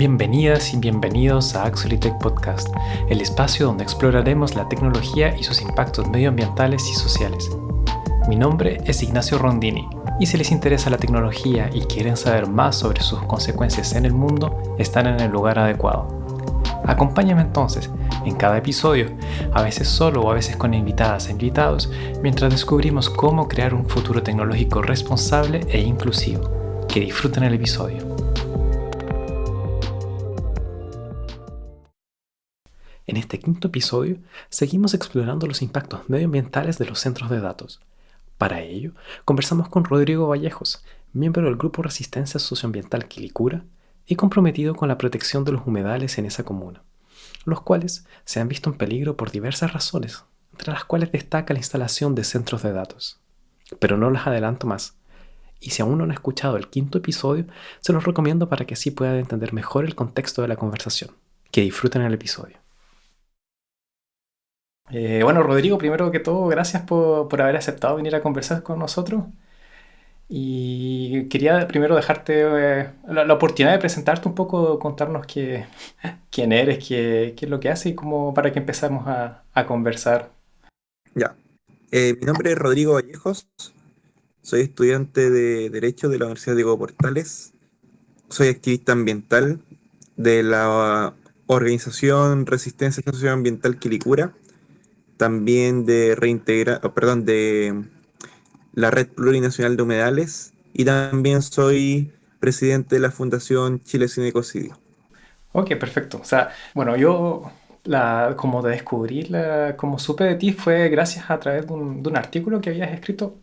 Bienvenidas y bienvenidos a Axolitech Podcast, el espacio donde exploraremos la tecnología y sus impactos medioambientales y sociales. Mi nombre es Ignacio Rondini, y si les interesa la tecnología y quieren saber más sobre sus consecuencias en el mundo, están en el lugar adecuado. Acompáñame entonces, en cada episodio, a veces solo o a veces con invitadas e invitados, mientras descubrimos cómo crear un futuro tecnológico responsable e inclusivo. Que disfruten el episodio. En este quinto episodio, seguimos explorando los impactos medioambientales de los centros de datos. Para ello, conversamos con Rodrigo Vallejos, miembro del Grupo Resistencia Socioambiental Quilicura y comprometido con la protección de los humedales en esa comuna, los cuales se han visto en peligro por diversas razones, entre las cuales destaca la instalación de centros de datos. Pero no les adelanto más, y si aún no han escuchado el quinto episodio, se los recomiendo para que así puedan entender mejor el contexto de la conversación. Que disfruten el episodio. Bueno, Rodrigo, primero que todo, gracias por haber aceptado venir a conversar con nosotros. Y quería primero dejarte la oportunidad de presentarte un poco, contarnos quién eres, qué es lo que haces y como para que empezamos a conversar. Ya. Mi nombre es Rodrigo Vallejos, soy estudiante de Derecho de la Universidad Diego Portales, soy activista ambiental de la organización Resistencia Socioambiental Quilicura, también de la Red Plurinacional de Humedales y también soy presidente de la Fundación Chile Sin Ecocidio. Ok, perfecto. O sea, bueno, como te descubrí, como supe de ti fue gracias a través de un artículo que habías escrito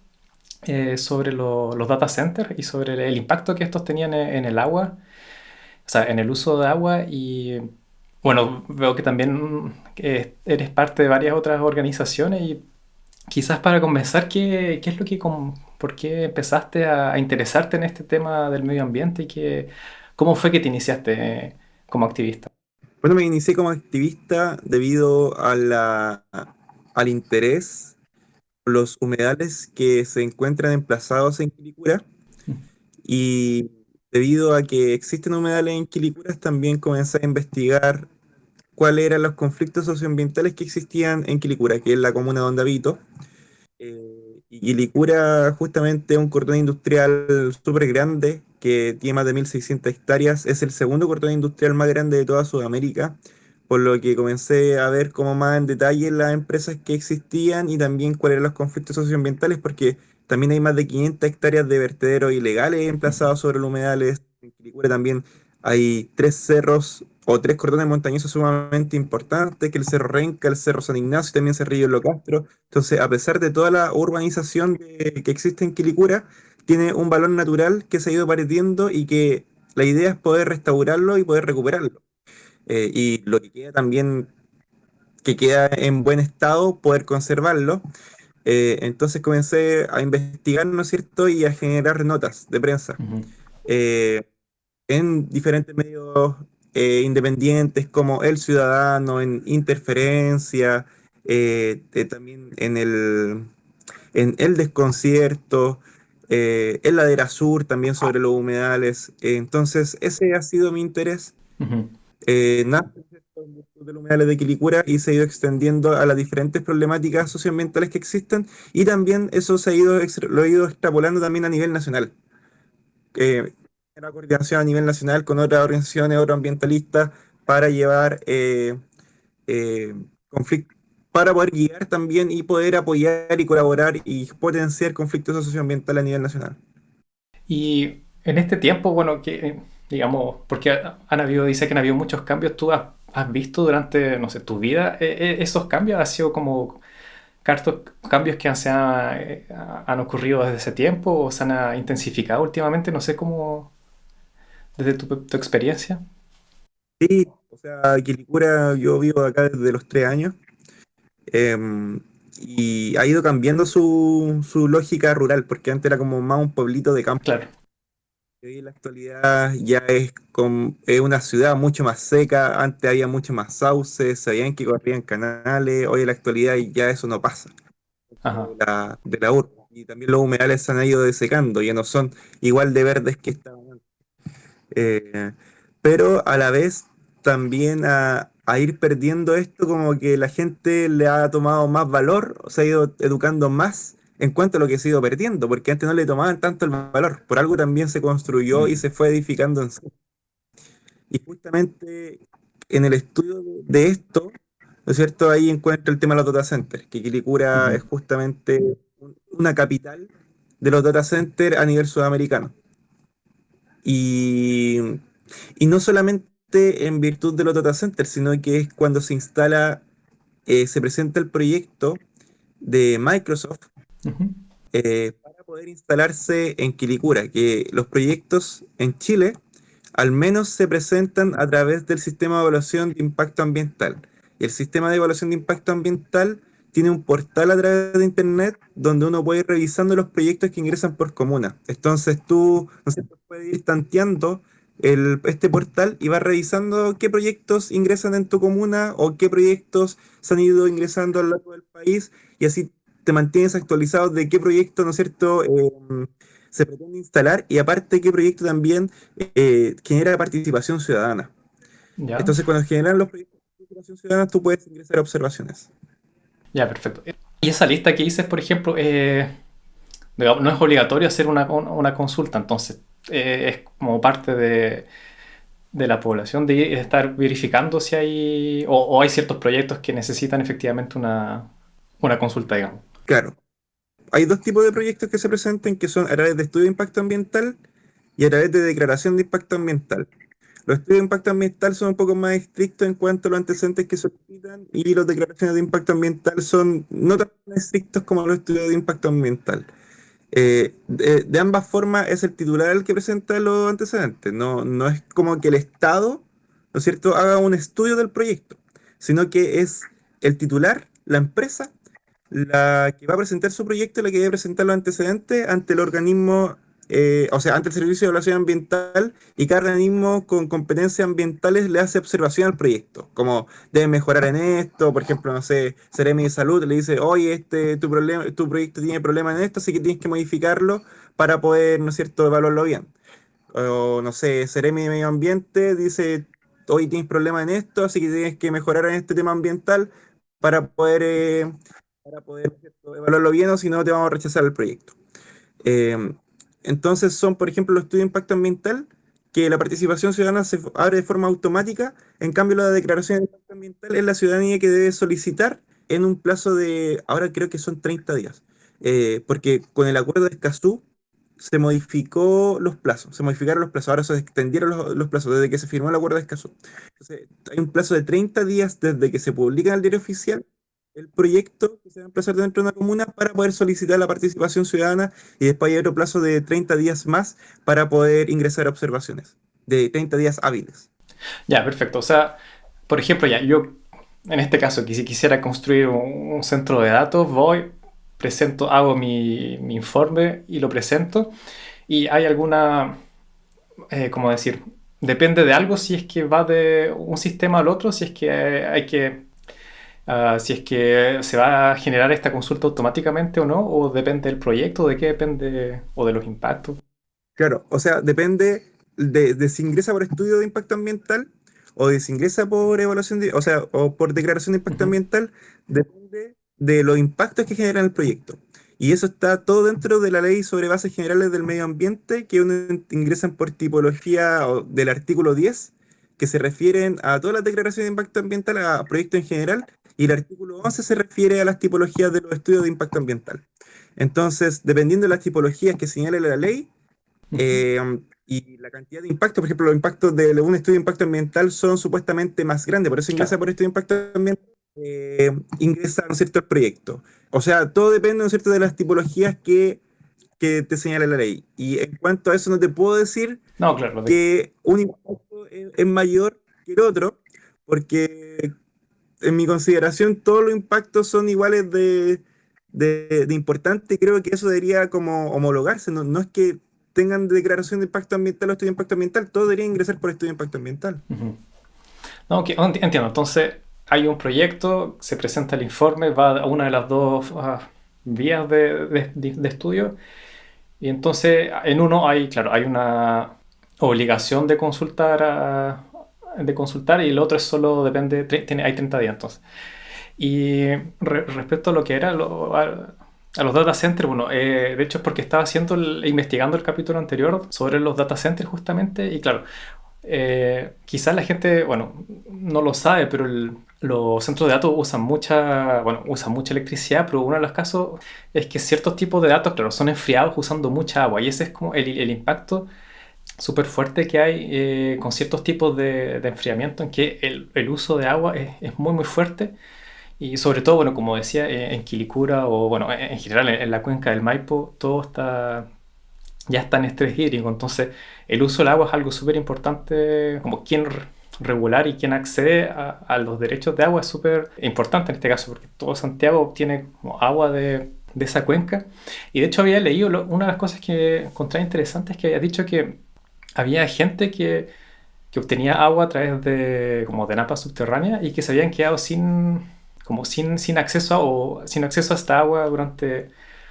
sobre los data centers y sobre el impacto que estos tenían en el agua, o sea, en el uso de agua. Y bueno, veo que también eres parte de varias otras organizaciones y quizás para comenzar, ¿qué es por qué empezaste a interesarte en este tema del medio ambiente y cómo fue que te iniciaste como activista? Bueno, me inicié como activista debido al interés por los humedales que se encuentran emplazados en Quilicura. Y debido a que existen humedales en Quilicura, también comencé a investigar cuáles eran los conflictos socioambientales que existían en Quilicura, que es la comuna donde habito. Y Quilicura justamente es un cordón industrial súper grande que tiene más de 1.600 hectáreas. Es el segundo cordón industrial más grande de toda Sudamérica, por lo que comencé a ver como más en detalle las empresas que existían y también cuáles eran los conflictos socioambientales, porque también hay más de 500 hectáreas de vertederos ilegales emplazados sobre los humedales. En Quilicura también hay tres cerros o tres cordones montañosos sumamente importantes, que el Cerro Renca, el Cerro San Ignacio y también Cerrillo Lo Castro. Entonces, a pesar de toda la urbanización que existe en Quilicura, tiene un valor natural que se ha ido perdiendo y que la idea es poder restaurarlo y poder recuperarlo. Y lo que queda también, que queda en buen estado, poder conservarlo. Entonces comencé a investigar, ¿no es cierto?, y a generar notas de prensa Ujú. eh, en diferentes medios independientes como El Ciudadano, en Interferencia, también en El Desconcierto, en Ladera Sur también sobre los humedales. Entonces, ese ha sido mi interés. Ujú. Nace de los humedales de Quilicura y se ha ido extendiendo a las diferentes problemáticas socioambientales que existen y también eso lo he ido extrapolando también a nivel nacional. Eh, la coordinación a nivel nacional con otras organizaciones, otros ambientalistas para llevar eh, conflictos, para poder guiar también y poder apoyar y colaborar y potenciar conflictos socioambientales a nivel nacional. Y en este tiempo, bueno, digamos, porque dice que han habido muchos cambios, ¿tú has visto durante, no sé, tu vida esos cambios? ¿Han sido como cartos, cambios que han ocurrido desde ese tiempo o se han intensificado últimamente? No sé cómo, desde tu experiencia. Sí, o sea, Quilicura, yo vivo acá desde los 3 años y ha ido cambiando su lógica rural, porque antes era como más un pueblito de campo. Claro. Hoy en la actualidad ya es una ciudad mucho más seca, antes había mucho más sauces, sabían que corrían canales, hoy en la actualidad ya eso no pasa Ajá. de la urbe. Y también los humedales se han ido desecando, ya no son igual de verdes que estaban antes. Eh, pero a la vez también a ir perdiendo esto, como que la gente le ha tomado más valor, o se ha ido educando más en cuanto a lo que se ha ido perdiendo, porque antes no le tomaban tanto el valor, por algo también se construyó y Mm, se fue edificando en sí. Y justamente en el estudio de esto, ¿no es cierto? Ahí encuentra el tema de los data centers, que Quilicura es ujú, justamente una capital de los data centers a nivel sudamericano. Y, y no solamente en virtud de los data centers, sino que es cuando se instala, se presenta el proyecto de Microsoft ujú. para poder instalarse en Quilicura, que los proyectos en Chile al menos se presentan a través del sistema de evaluación de impacto ambiental. Y el sistema de evaluación de impacto ambiental tiene un portal a través de internet donde uno puede ir revisando los proyectos que ingresan por comuna. Entonces tú, no sé, puedes ir tanteando este portal y vas revisando qué proyectos ingresan en tu comuna o qué proyectos se han ido ingresando a lo largo del país y así te mantienes actualizado de qué proyecto, ¿no es cierto?, se pretende instalar y aparte qué proyecto también genera participación ciudadana. Ya, Entonces, cuando generan los proyectos de participación ciudadana, tú puedes ingresar a observaciones. ya, perfecto. Y esa lista que dices, por ejemplo, digamos, no es obligatorio hacer una consulta, entonces es como parte de la población de estar verificando si hay o hay ciertos proyectos que necesitan efectivamente una consulta, digamos. Claro, hay dos tipos de proyectos que se presentan, que son a través de estudio de impacto ambiental y a través de declaración de impacto ambiental. Los estudios de impacto ambiental son un poco más estrictos en cuanto a los antecedentes que solicitan y las declaraciones de impacto ambiental son no tan estrictos como los estudios de impacto ambiental. De ambas formas es el titular el que presenta los antecedentes. No, no es como que el Estado, ¿no es cierto?, haga un estudio del proyecto, sino que es el titular, la empresa, la que va a presentar su proyecto y la que debe presentar los antecedentes ante el organismo, o sea, ante el Servicio de Evaluación Ambiental, y cada organismo con competencias ambientales le hace observación al proyecto, como debe mejorar en esto, por ejemplo, no sé, Seremi de Salud le dice, oye, tu problema, tu proyecto tiene problemas en esto, así que tienes que modificarlo para poder, ¿no es cierto?, evaluarlo bien. O no sé, Seremi de Medio Ambiente dice, hoy tienes problemas en esto, así que tienes que mejorar en este tema ambiental para poder ¿cierto?, evaluarlo bien, o si no te vamos a rechazar el proyecto. Eh, entonces son, por ejemplo, los estudios de impacto ambiental, que la participación ciudadana se abre de forma automática, en cambio la declaración de impacto ambiental es la ciudadanía que debe solicitar en un plazo de, ahora creo que son 30 días, porque con el acuerdo de Escazú se modificó los plazos, se modificaron los plazos, ahora se extendieron los plazos desde que se firmó el acuerdo de Escazú. Entonces, hay un plazo de 30 días desde que se publica en el diario oficial el proyecto que se va a empezar dentro de una comuna para poder solicitar la participación ciudadana y después hay otro plazo de 30 días más para poder ingresar a observaciones, de 30 días hábiles. Ya, perfecto. O sea, por ejemplo, ya, yo en este caso, que si quisiera construir un centro de datos, voy, presento, hago mi informe y lo presento. Y hay alguna, ¿cómo decir? Depende de algo si es que va de un sistema al otro, si es que hay que, si es que se va a generar esta consulta automáticamente o no, o depende del proyecto, de qué depende, o de los impactos. Claro, o sea, depende de si ingresa por estudio de impacto ambiental o de si ingresa por evaluación de, o sea, o por declaración de impacto Ujú. ambiental, depende de los impactos que genera el proyecto. Y eso está todo dentro de la ley sobre bases generales del medio ambiente, que uno ingresan por tipología del artículo 10, que se refieren a todas las declaraciones de impacto ambiental, a proyectos en general, y el artículo 11 se refiere a las tipologías de los estudios de impacto ambiental. Entonces, dependiendo de las tipologías que señale la ley, Ujú. y la cantidad de impacto, por ejemplo, los impactos de un estudio de impacto ambiental son supuestamente más grandes, por eso ingresa Claro. por estudio de impacto ambiental, ingresa, ¿no es cierto?, el proyecto. O sea, todo depende, ¿no es cierto?, de las tipologías que te señala la ley. Y en cuanto a eso, no te puedo decir No, claro, que un impacto es mayor que el otro, porque en mi consideración todos los impactos son iguales de importante y creo que eso debería como homologarse. No, no es que tengan declaración de impacto ambiental o estudio de impacto ambiental, todo debería ingresar por estudio de impacto ambiental. ujú. No, entiendo. Entonces, hay un proyecto, se presenta el informe, va a una de las dos vías de estudio. Y entonces, en uno hay, claro, hay una. obligación de consultar y el otro es solo depende, hay 30 días entonces. Y respecto a lo que era a los data centers, bueno, de hecho es porque estaba investigando el capítulo anterior sobre los data centers justamente y claro, quizás la gente, bueno, no lo sabe, pero los centros de datos usan mucha electricidad, pero uno de los casos es que ciertos tipos de datos, claro, son enfriados usando mucha agua y ese es como el impacto súper fuerte que hay con ciertos tipos de enfriamiento en que el uso de agua es muy muy fuerte y sobre todo, bueno, como decía, en Quilicura o bueno, en general en la cuenca del Maipo, ya está en estrés hídrico, entonces el uso del agua es algo súper importante, como quién regular y quién accede a los derechos de agua es súper importante en este caso, porque todo Santiago obtiene como agua de esa cuenca. Y de hecho había leído, una de las cosas que encontré interesantes es que había dicho que había gente que obtenía agua a través como de napas subterráneas y que se habían quedado sin acceso sin acceso a esta agua durante,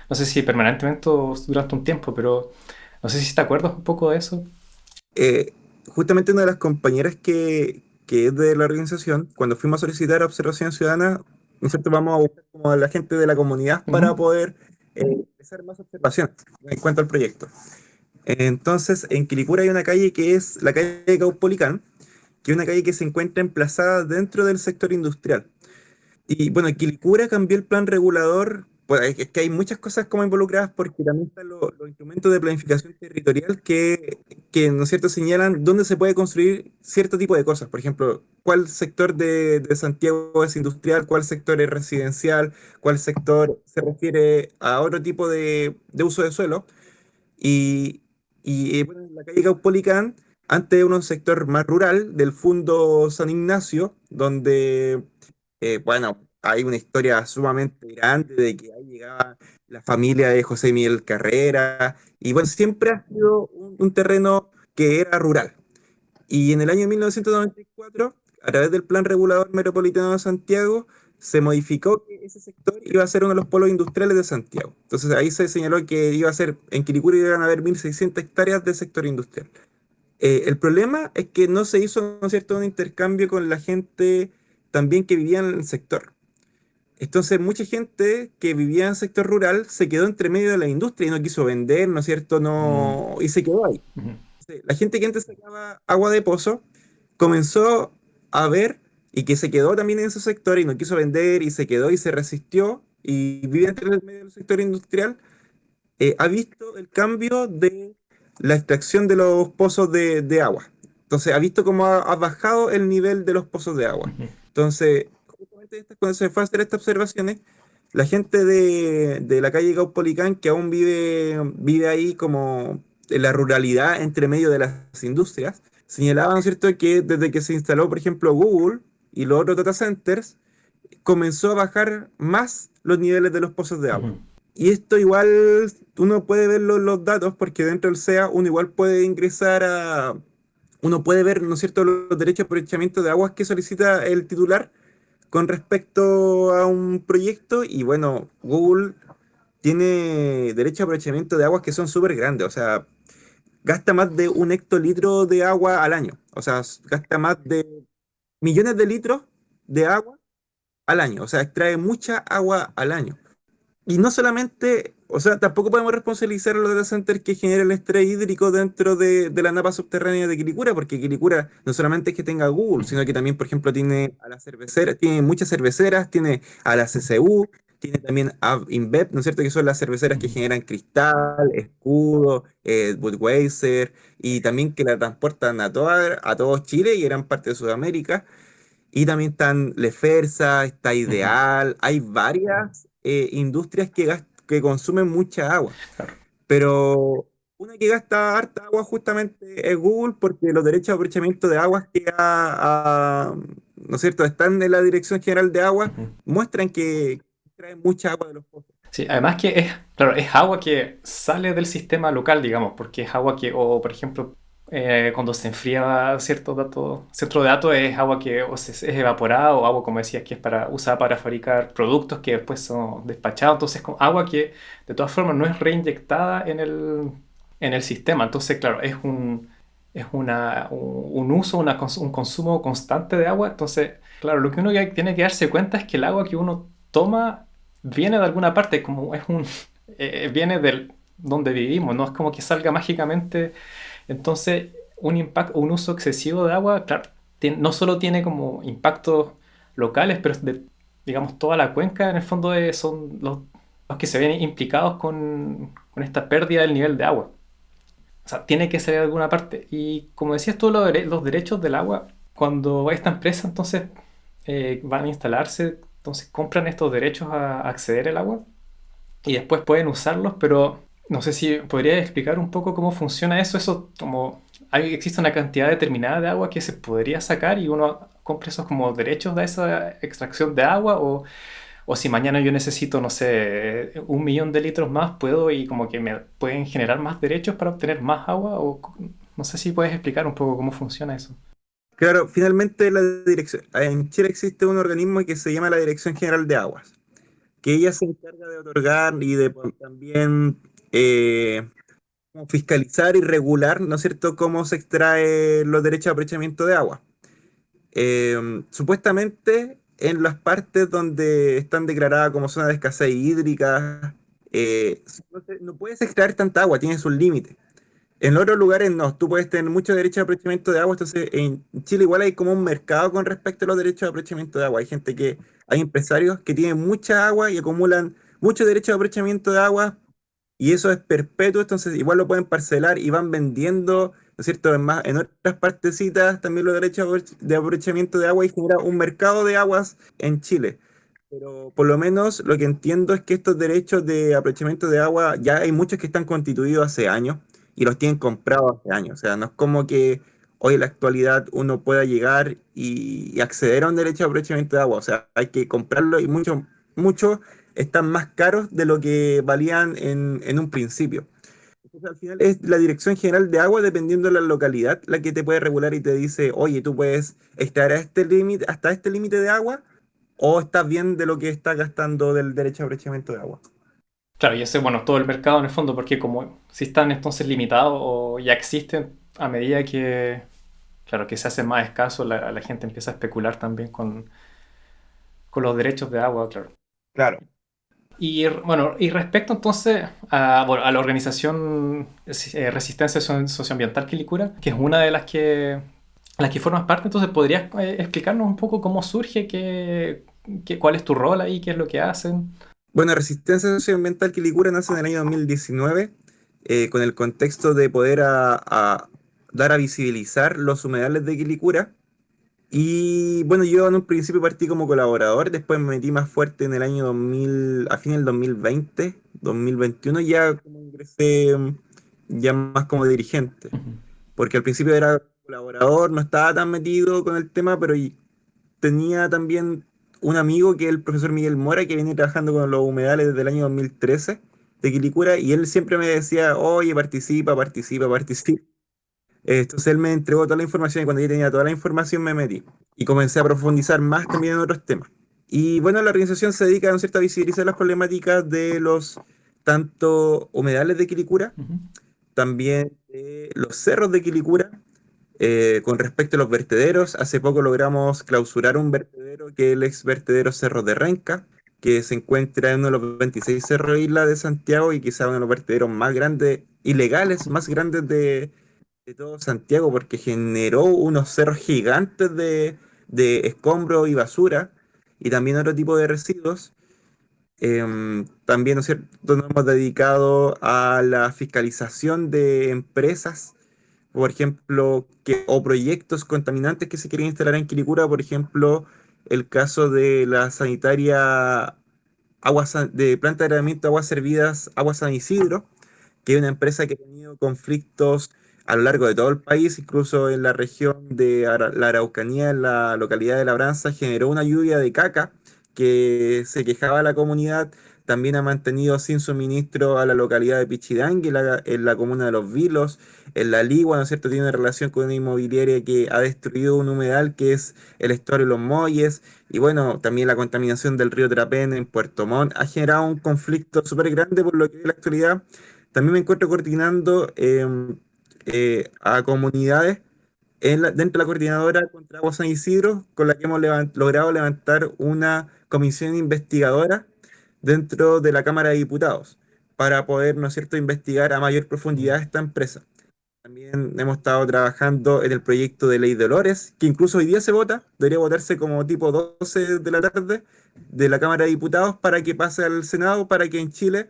no sé si permanentemente o durante un tiempo, pero no sé si te acuerdas un poco de eso. Eh, Justamente una de las compañeras que es de la organización, cuando fuimos a solicitar observación ciudadana, ¿no es cierto? Vamos a buscar como a la gente de la comunidad para Ujú, poder hacer más observaciones en cuanto al proyecto. Entonces, en Quilicura hay una calle que es la calle Caupolicán, que es una calle que se encuentra emplazada dentro del sector industrial. Y bueno, Quilicura cambió el plan regulador, pues es que hay muchas cosas como involucradas porque también están los instrumentos de planificación territorial que, ¿no es cierto?, señalan dónde se puede construir cierto tipo de cosas. Por ejemplo, cuál sector de Santiago es industrial, cuál sector es residencial, cuál sector se refiere a otro tipo de uso de suelo. Y, bueno, en la calle Caupolicán, antes era un sector más rural del Fundo San Ignacio, donde, bueno, hay una historia sumamente grande de que ahí llegaba la familia de José Miguel Carrera, y bueno, siempre ha sido un terreno que era rural. Y en el año 1994, a través del Plan Regulador Metropolitano de Santiago, se modificó que ese sector iba a ser uno de los polos industriales de Santiago. Entonces ahí se señaló que iba a ser, en Quilicura iban a haber 1.600 hectáreas de sector industrial. El problema es que no se hizo, ¿no es cierto?, un intercambio con la gente también que vivía en el sector. Entonces, mucha gente que vivía en el sector rural se quedó entre medio de la industria y no quiso vender, ¿no es cierto? mm, No, y se quedó ahí. ujú, La gente que antes sacaba agua de pozo comenzó a ver y que se quedó también en ese sector y no quiso vender y se quedó y se resistió y vive entre el medio del sector industrial, ha visto el cambio de la extracción de los pozos de agua. Entonces, ha visto cómo ha bajado el nivel de los pozos de agua. ujú, Entonces, justamente cuando se fue a hacer estas observaciones, la gente de la calle Caupolicán, que aún vive ahí como en la ruralidad entre medio de las industrias, señalaba, ¿no es cierto?, que desde que se instaló, por ejemplo, Google y los otros data centers, comenzó a bajar más los niveles de los pozos de agua. ujú, Y esto igual uno puede ver los datos porque dentro del SEA uno igual puede ingresar uno puede ver, ¿no es cierto?, los derechos de aprovechamiento de aguas que solicita el titular con respecto a un proyecto y bueno, Google tiene derechos de aprovechamiento de aguas que son súper grandes, o sea, gasta más de 1 hectolitro de agua al año, o sea, gasta más de millones de litros de agua al año, o sea, extrae mucha agua al año. Y no solamente, o sea, tampoco podemos responsabilizar a los data centers que generan el estrés hídrico dentro de la napa subterránea de Quilicura, porque Quilicura no solamente es que tenga Google, ujú, sino que también, por ejemplo, tiene a las cerveceras, tiene muchas cerveceras, tiene a la CCU, tiene también a InBev, ¿no es cierto? Que son las cerveceras que ujú, generan Cristal, Escudo, Budweiser, y también que la transportan a todo Chile y eran parte de Sudamérica. Y también están Lefersa, está ujú, Ideal, hay varias industrias que consumen mucha agua, claro. pero una que gasta harta agua justamente es Google porque los derechos de aprovechamiento de aguas ¿no es cierto?, están en la Dirección General de Agua, Ujú. muestran que traen mucha agua de los pozos. Sí, además que claro, es agua que sale del sistema local, digamos, porque es agua o por ejemplo, cuando se enfría centro de datos es agua que es evaporada o agua, como decías, que es usada para fabricar productos que después son despachados. Entonces, como agua que de todas formas no es reinyectada en el sistema. Entonces, claro, es un uso, un consumo constante de agua. Entonces, claro, lo que uno tiene que darse cuenta es que el agua que uno toma viene de alguna parte, como es viene del donde vivimos, no es como que salga mágicamente. Entonces, un uso excesivo de agua, claro, no solo tiene como impactos locales, pero digamos, toda la cuenca en el fondo son los que se ven implicados con esta pérdida del nivel de agua. O sea, tiene que salir de alguna parte. Y como decías tú, los derechos del agua, cuando va esta empresa, entonces van a instalarse, entonces compran estos derechos a acceder al agua y después pueden usarlos, pero no sé si podrías explicar un poco cómo funciona eso. Eso como existe una cantidad determinada de agua que se podría sacar y uno compra esos como derechos de esa extracción de agua o si mañana yo necesito, no sé, 1 millón de litros más, puedo y como que me pueden generar más derechos para obtener más agua o no sé si puedes explicar un poco cómo funciona eso. Claro, finalmente en Chile existe un organismo que se llama la Dirección General de Aguas, que ella se encarga de otorgar y de también como fiscalizar y regular, ¿no es cierto?, cómo se extrae los derechos de aprovechamiento de agua. Supuestamente en las partes donde están declaradas como zonas de escasez hídrica, no puedes extraer tanta agua, tienes un límite. En otros lugares no, tú puedes tener mucho derecho de aprovechamiento de agua, entonces en Chile igual hay como un mercado con respecto a los derechos de aprovechamiento de agua. Hay empresarios que tienen mucha agua y acumulan mucho derecho de aprovechamiento de agua y eso es perpetuo, entonces igual lo pueden parcelar y van vendiendo, ¿no es cierto? En otras partecitas también los derechos de aprovechamiento de agua y genera un mercado de aguas en Chile. Pero por lo menos lo que entiendo es que estos derechos de aprovechamiento de agua ya hay muchos que están constituidos hace años y los tienen comprados hace años. O sea, no es como que hoy en la actualidad uno pueda llegar y acceder a un derecho de aprovechamiento de agua. O sea, hay que comprarlo y muchos están más caros de lo que valían en un principio. Entonces, al final es la Dirección General de Agua, dependiendo de la localidad, la que te puede regular y te dice, oye, tú puedes extraer a este límite, hasta este límite de agua, o estás bien de lo que estás gastando del derecho a aprovechamiento de agua. Claro, y ese, bueno, todo el mercado en el fondo, porque como si están entonces limitados o ya existen a medida que, claro, que se hace más escaso, la gente empieza a especular también con los derechos de agua, claro. Claro. Y bueno, y respecto entonces a, bueno, a la organización Resistencia Socioambiental Quilicura, que es una de las que formas parte, entonces podrías explicarnos un poco cómo surge, cuál es tu rol ahí, qué es lo que hacen. Bueno, Resistencia Socioambiental Quilicura nace en el año 2019 con el contexto de poder dar a visibilizar los humedales de Quilicura. Y bueno, yo en un principio partí como colaborador, después me metí más fuerte en el año 2000, a fin del 2020, 2021 ya como ingresé ya más como dirigente, Ujú. porque al principio era colaborador, no estaba tan metido con el tema, pero tenía también un amigo que es el profesor Miguel Mora, que viene trabajando con los humedales desde el año 2013 de Quilicura, y él siempre me decía, oye, participa, participa, participa. Entonces él me entregó toda la información y cuando yo tenía toda la información me metí y comencé a profundizar más también en otros temas. Y bueno, la organización se dedica, ¿no es cierto?, a visibilizar las problemáticas de los tanto humedales de Quilicura, Ujú. también de los cerros de Quilicura. Con respecto a los vertederos, hace poco logramos clausurar un vertedero que es el ex vertedero Cerro de Renca, que se encuentra en uno de los 26 cerros de Isla de Santiago y quizá uno de los vertederos más grandes, ilegales, más grandes de todo Santiago porque generó unos cerros gigantes de escombros y basura y también otro tipo de residuos. También, ¿no es cierto?, nos hemos dedicado a la fiscalización de empresas, por ejemplo, o proyectos contaminantes que se quieren instalar en Quilicura, por ejemplo, el caso de la sanitaria de planta de tratamiento de aguas servidas, Agua San Isidro, que es una empresa que ha tenido conflictos a lo largo de todo el país, incluso en la región de la Araucanía, en la localidad de Labranza, generó una lluvia de caca que se quejaba a la comunidad. También ha mantenido sin suministro a la localidad de Pichidangui, en la comuna de Los Vilos, en La Ligua, ¿no es cierto? Tiene una relación con una inmobiliaria que ha destruido un humedal que es el estuario de Los Molles. Y bueno, también la contaminación del río Trapén en Puerto Montt ha generado un conflicto súper grande por lo que en la actualidad también me encuentro coordinando a comunidades dentro de la coordinadora contra Agua San Isidro, con la que hemos logrado levantar una comisión investigadora dentro de la Cámara de Diputados para poder, ¿no es cierto?, investigar a mayor Ujú, profundidad esta empresa. También hemos estado trabajando en el proyecto de Ley Dolores, que incluso hoy día se vota, debería votarse como tipo 12 de la tarde de la Cámara de Diputados para que pase al Senado, para que en Chile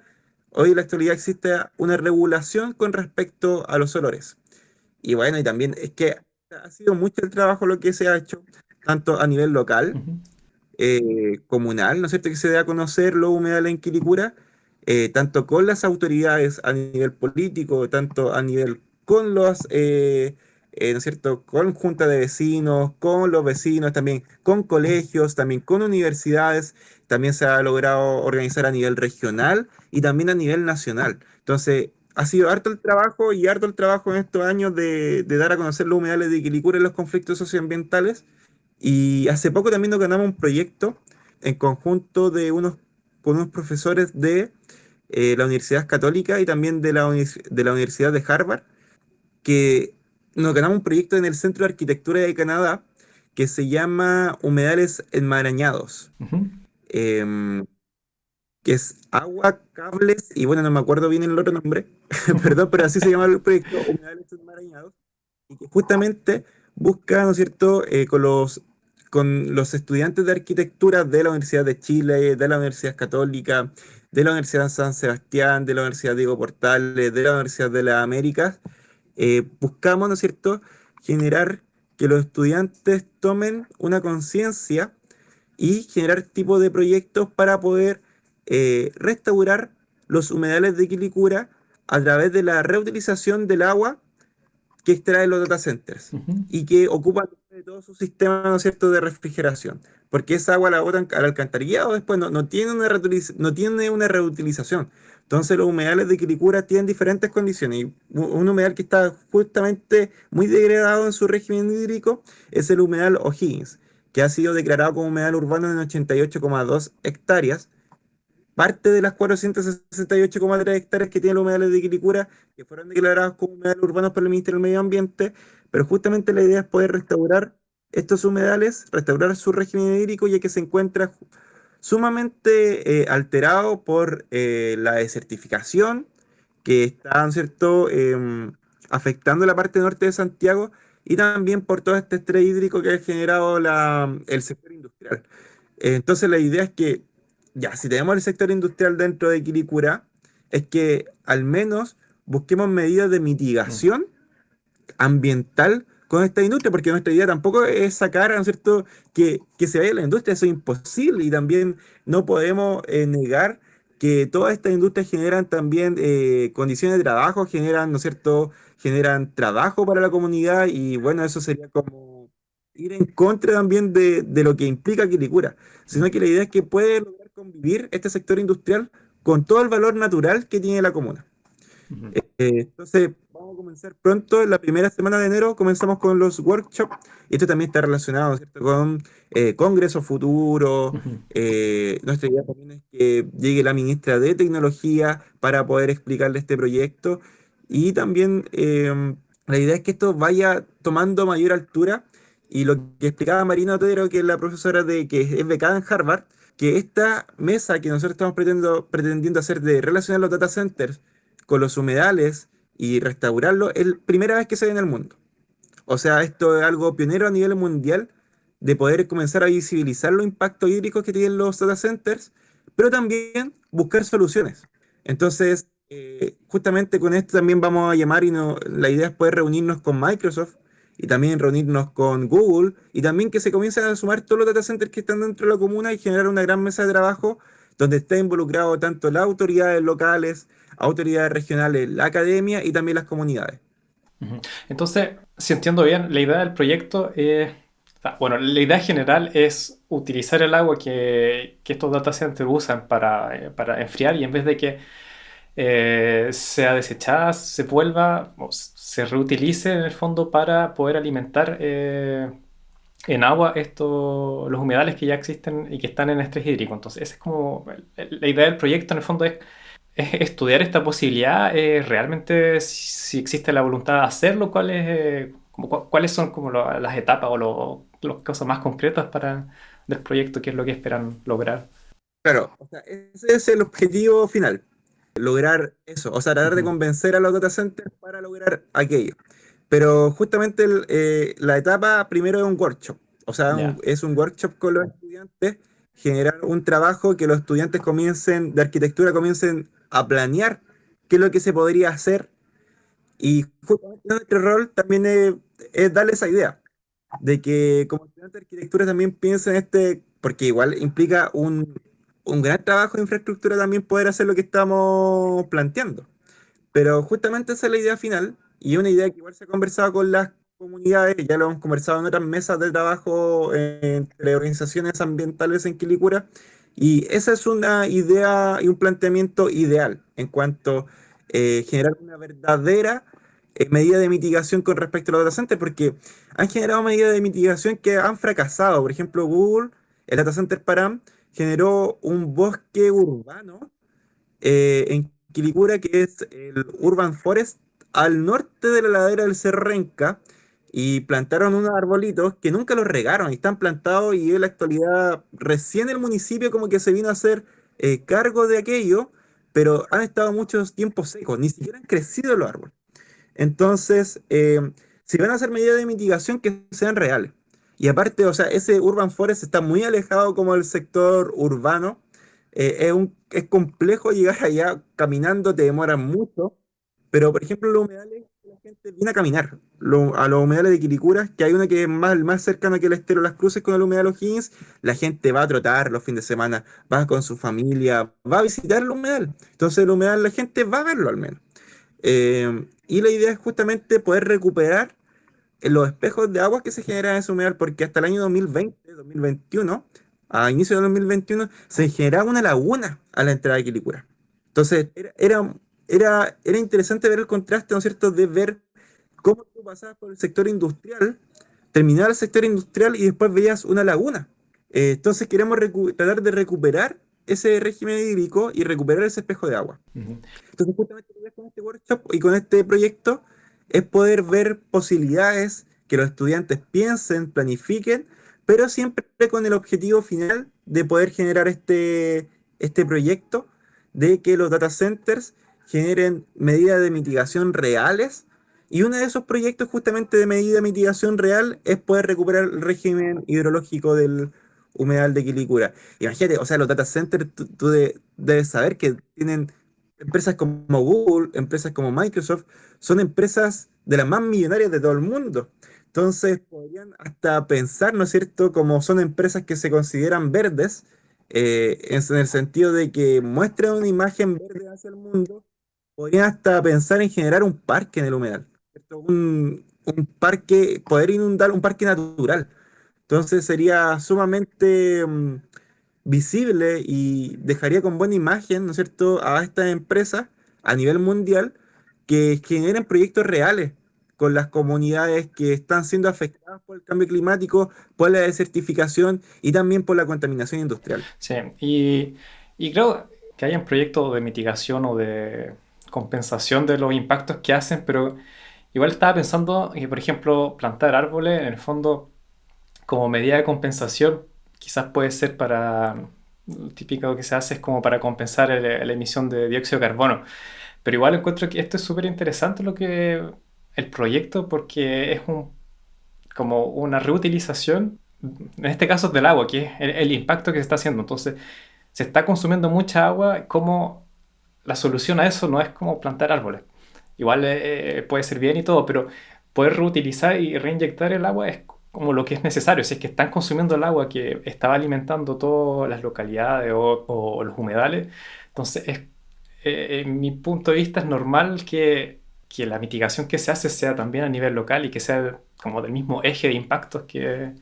hoy en la actualidad exista una regulación con respecto a los olores. Y bueno, y también es que ha sido mucho el trabajo lo que se ha hecho, tanto a nivel local, ujú, comunal, ¿no es cierto?, que se dé a conocer los humedales en Quilicura, tanto con las autoridades a nivel político, tanto a nivel con los, ¿no es cierto?, con junta de vecinos, con los vecinos también, con colegios, también con universidades, también se ha logrado organizar a nivel regional y también a nivel nacional. Entonces, ha sido harto el trabajo y harto el trabajo en estos años de dar a conocer los humedales de Quilicura y los conflictos socioambientales. Y hace poco también nos ganamos un proyecto en conjunto con unos profesores de la Universidad Católica y también de de la Universidad de Harvard, que nos ganamos un proyecto en el Centro de Arquitectura de Canadá que se llama Humedales Enmarañados, ujú, em, que es agua, cables y bueno, no me acuerdo bien el otro nombre, ujú, perdón, pero así se llama el proyecto, Humedales Enmarañados y que justamente busca, ¿no es cierto?, con los estudiantes de arquitectura de la Universidad de Chile, de la Universidad Católica, de la Universidad San Sebastián, de la Universidad Diego Portales, de la Universidad de las Américas, buscamos, ¿no es cierto?, generar que los estudiantes tomen una conciencia y generar tipo de proyectos para poder restaurar los humedales de Quilicura a través de la reutilización del agua que extrae los data centers ujú, y que ocupan de todo su sistema, ¿no es cierto?, de refrigeración. Porque esa agua la botan al alcantarillado, después no tiene no tiene una reutilización. Entonces los humedales de Quilicura tienen diferentes condiciones. Y un humedal que está justamente muy degradado en su régimen hídrico es el humedal O'Higgins, que ha sido declarado como humedal urbano en 88,2 hectáreas, parte de las 468,3 hectáreas que tiene los humedales de Quilicura, que fueron declarados como humedales urbanos por el Ministerio del Medio Ambiente, pero justamente la idea es poder restaurar estos humedales, restaurar su régimen hídrico, ya que se encuentra sumamente alterado por la desertificación, que está, ¿no es cierto?, afectando la parte norte de Santiago, y también por todo este estrés hídrico que ha generado el sector industrial. Entonces la idea es que, ya, si tenemos el sector industrial dentro de Quilicura, es que al menos busquemos medidas de mm, mitigación ambiental con esta industria, porque nuestra idea tampoco es sacar, ¿no es cierto?, que se vaya la industria, eso es imposible, y también no podemos negar que todas estas industrias generan también condiciones de trabajo, generan, ¿no es cierto?, generan trabajo para la comunidad, y bueno, eso sería como ir en contra también de lo que implica Quilicura, sino que la idea es que puede lograr convivir este sector industrial con todo el valor natural que tiene la comuna. ujú, Entonces, vamos a comenzar pronto. En la primera semana de enero comenzamos con los workshops. Y esto también está relacionado, ¿cierto?, con congresos futuros. ujú, Nuestra idea también es que llegue la ministra de Tecnología para poder explicarle este proyecto. Y también la idea es que esto vaya tomando mayor altura. Y lo que explicaba Marina Otero, que es la profesora que es becada en Harvard, que esta mesa que nosotros estamos pretendiendo hacer de relacionar los data centers con los humedales y restaurarlo, es la primera vez que se ve en el mundo. O sea, esto es algo pionero a nivel mundial de poder comenzar a visibilizar los impactos hídricos que tienen los data centers, pero también buscar soluciones. Entonces, justamente con esto también vamos a llamar y la idea es poder reunirnos con Microsoft y también reunirnos con Google y también que se comiencen a sumar todos los data centers que están dentro de la comuna y generar una gran mesa de trabajo donde esté involucrado tanto las autoridades locales, autoridades regionales, la academia y también las comunidades. ujú. Entonces, si entiendo bien, la idea del proyecto es, bueno, la idea general es utilizar el agua que estos data centers usan para enfriar y en vez de que sea desechada, se vuelva o se reutilice en el fondo para poder alimentar en agua los humedales que ya existen y que están en estrés hídrico. Entonces, esa es como la idea del proyecto en el fondo es estudiar esta posibilidad, realmente si existe la voluntad de hacerlo, cuáles son como las etapas o las cosas más concretas del proyecto, qué es lo que esperan lograr. Claro, o sea, ese es el objetivo final, lograr eso, o sea, tratar de Ujú. convencer a los data centers para lograr aquello. Pero justamente la etapa primero es un workshop, o sea, Ya. es un workshop con los estudiantes, generar un trabajo que los estudiantes comiencen, de arquitectura comiencen a planear qué es lo que se podría hacer y justamente nuestro rol también es darle esa idea de que como estudiante de arquitectura también piensen porque igual implica un gran trabajo de infraestructura también poder hacer lo que estamos planteando. Pero justamente esa es la idea final y una idea que igual se ha conversado con las comunidades, ya lo hemos conversado en otras mesas de trabajo entre organizaciones ambientales en Quilicura, y esa es una idea y un planteamiento ideal en cuanto a generar una verdadera medida de mitigación con respecto a los data centers, porque han generado medidas de mitigación que han fracasado. Por ejemplo, Google, el data center Param, generó un bosque urbano en Quilicura, que es el Urban Forest, al norte de la ladera del Cerro Renca, y plantaron unos arbolitos que nunca los regaron, y están plantados y en la actualidad recién el municipio como que se vino a hacer cargo de aquello, pero han estado muchos tiempos secos, ni siquiera han crecido los árboles. Entonces, si van a hacer medidas de mitigación, que sean reales. Y aparte, o sea, ese Urban Forest está muy alejado como del sector urbano. Es complejo llegar allá caminando, te demoran mucho. Pero, por ejemplo, los humedales, la gente viene a caminar. A los humedales de Quilicura, que hay uno que es más cercano que el Estero Las Cruces con el humedal O'Higgins, la gente va a trotar los fines de semana, va con su familia, va a visitar el humedal. Entonces, el humedal, la gente va a verlo al menos. Y la idea es justamente poder recuperar los espejos de agua que se generan en ese humedal, porque hasta el año 2020, 2021, a inicio de 2021, se generaba una laguna a la entrada de Quilicura. Entonces, era interesante ver el contraste, ¿no es cierto?, de ver cómo tú pasabas por el sector industrial, terminaba el sector industrial y después veías una laguna. Entonces, queremos tratar de recuperar ese régimen hídrico y recuperar ese espejo de agua. Ujú. Entonces, justamente la idea con este workshop y con este proyecto es poder ver posibilidades, que los estudiantes piensen, planifiquen, pero siempre con el objetivo final de poder generar este proyecto de que los data centers generen medidas de mitigación reales. Y uno de esos proyectos justamente de medida de mitigación real es poder recuperar el régimen hidrológico del humedal de Quilicura. Imagínate, o sea, los data centers, debes saber que tienen empresas como Google, empresas como Microsoft, son empresas de las más millonarias de todo el mundo. Entonces, podrían hasta pensar, ¿no es cierto?, como son empresas que se consideran verdes, en el sentido de que muestran una imagen verde hacia el mundo, podrían hasta pensar en generar un parque en el humedal, ¿cierto? Un parque, poder inundar un parque natural. Entonces sería sumamente visible y dejaría con buena imagen, ¿no es cierto?, a estas empresas a nivel mundial que generen proyectos reales con las comunidades que están siendo afectadas por el cambio climático, por la desertificación y también por la contaminación industrial. Sí, y creo que hayan proyectos de mitigación o de compensación de los impactos que hacen, pero igual estaba pensando que, por ejemplo, plantar árboles, en el fondo, como medida de compensación, quizás puede ser lo típico que se hace es como para compensar la emisión de dióxido de carbono. Pero igual encuentro que esto es súper interesante el proyecto, porque es como una reutilización, en este caso del agua, que es el impacto que se está haciendo. Entonces, se está consumiendo mucha agua, como la solución a eso no es como plantar árboles. Igual puede ser bien y todo, pero poder reutilizar y reinyectar el agua es como lo que es necesario. Si es que están consumiendo el agua que estaba alimentando todas las localidades o los humedales, entonces en mi punto de vista es normal que la mitigación que se hace sea también a nivel local y que sea como del mismo eje de impactos que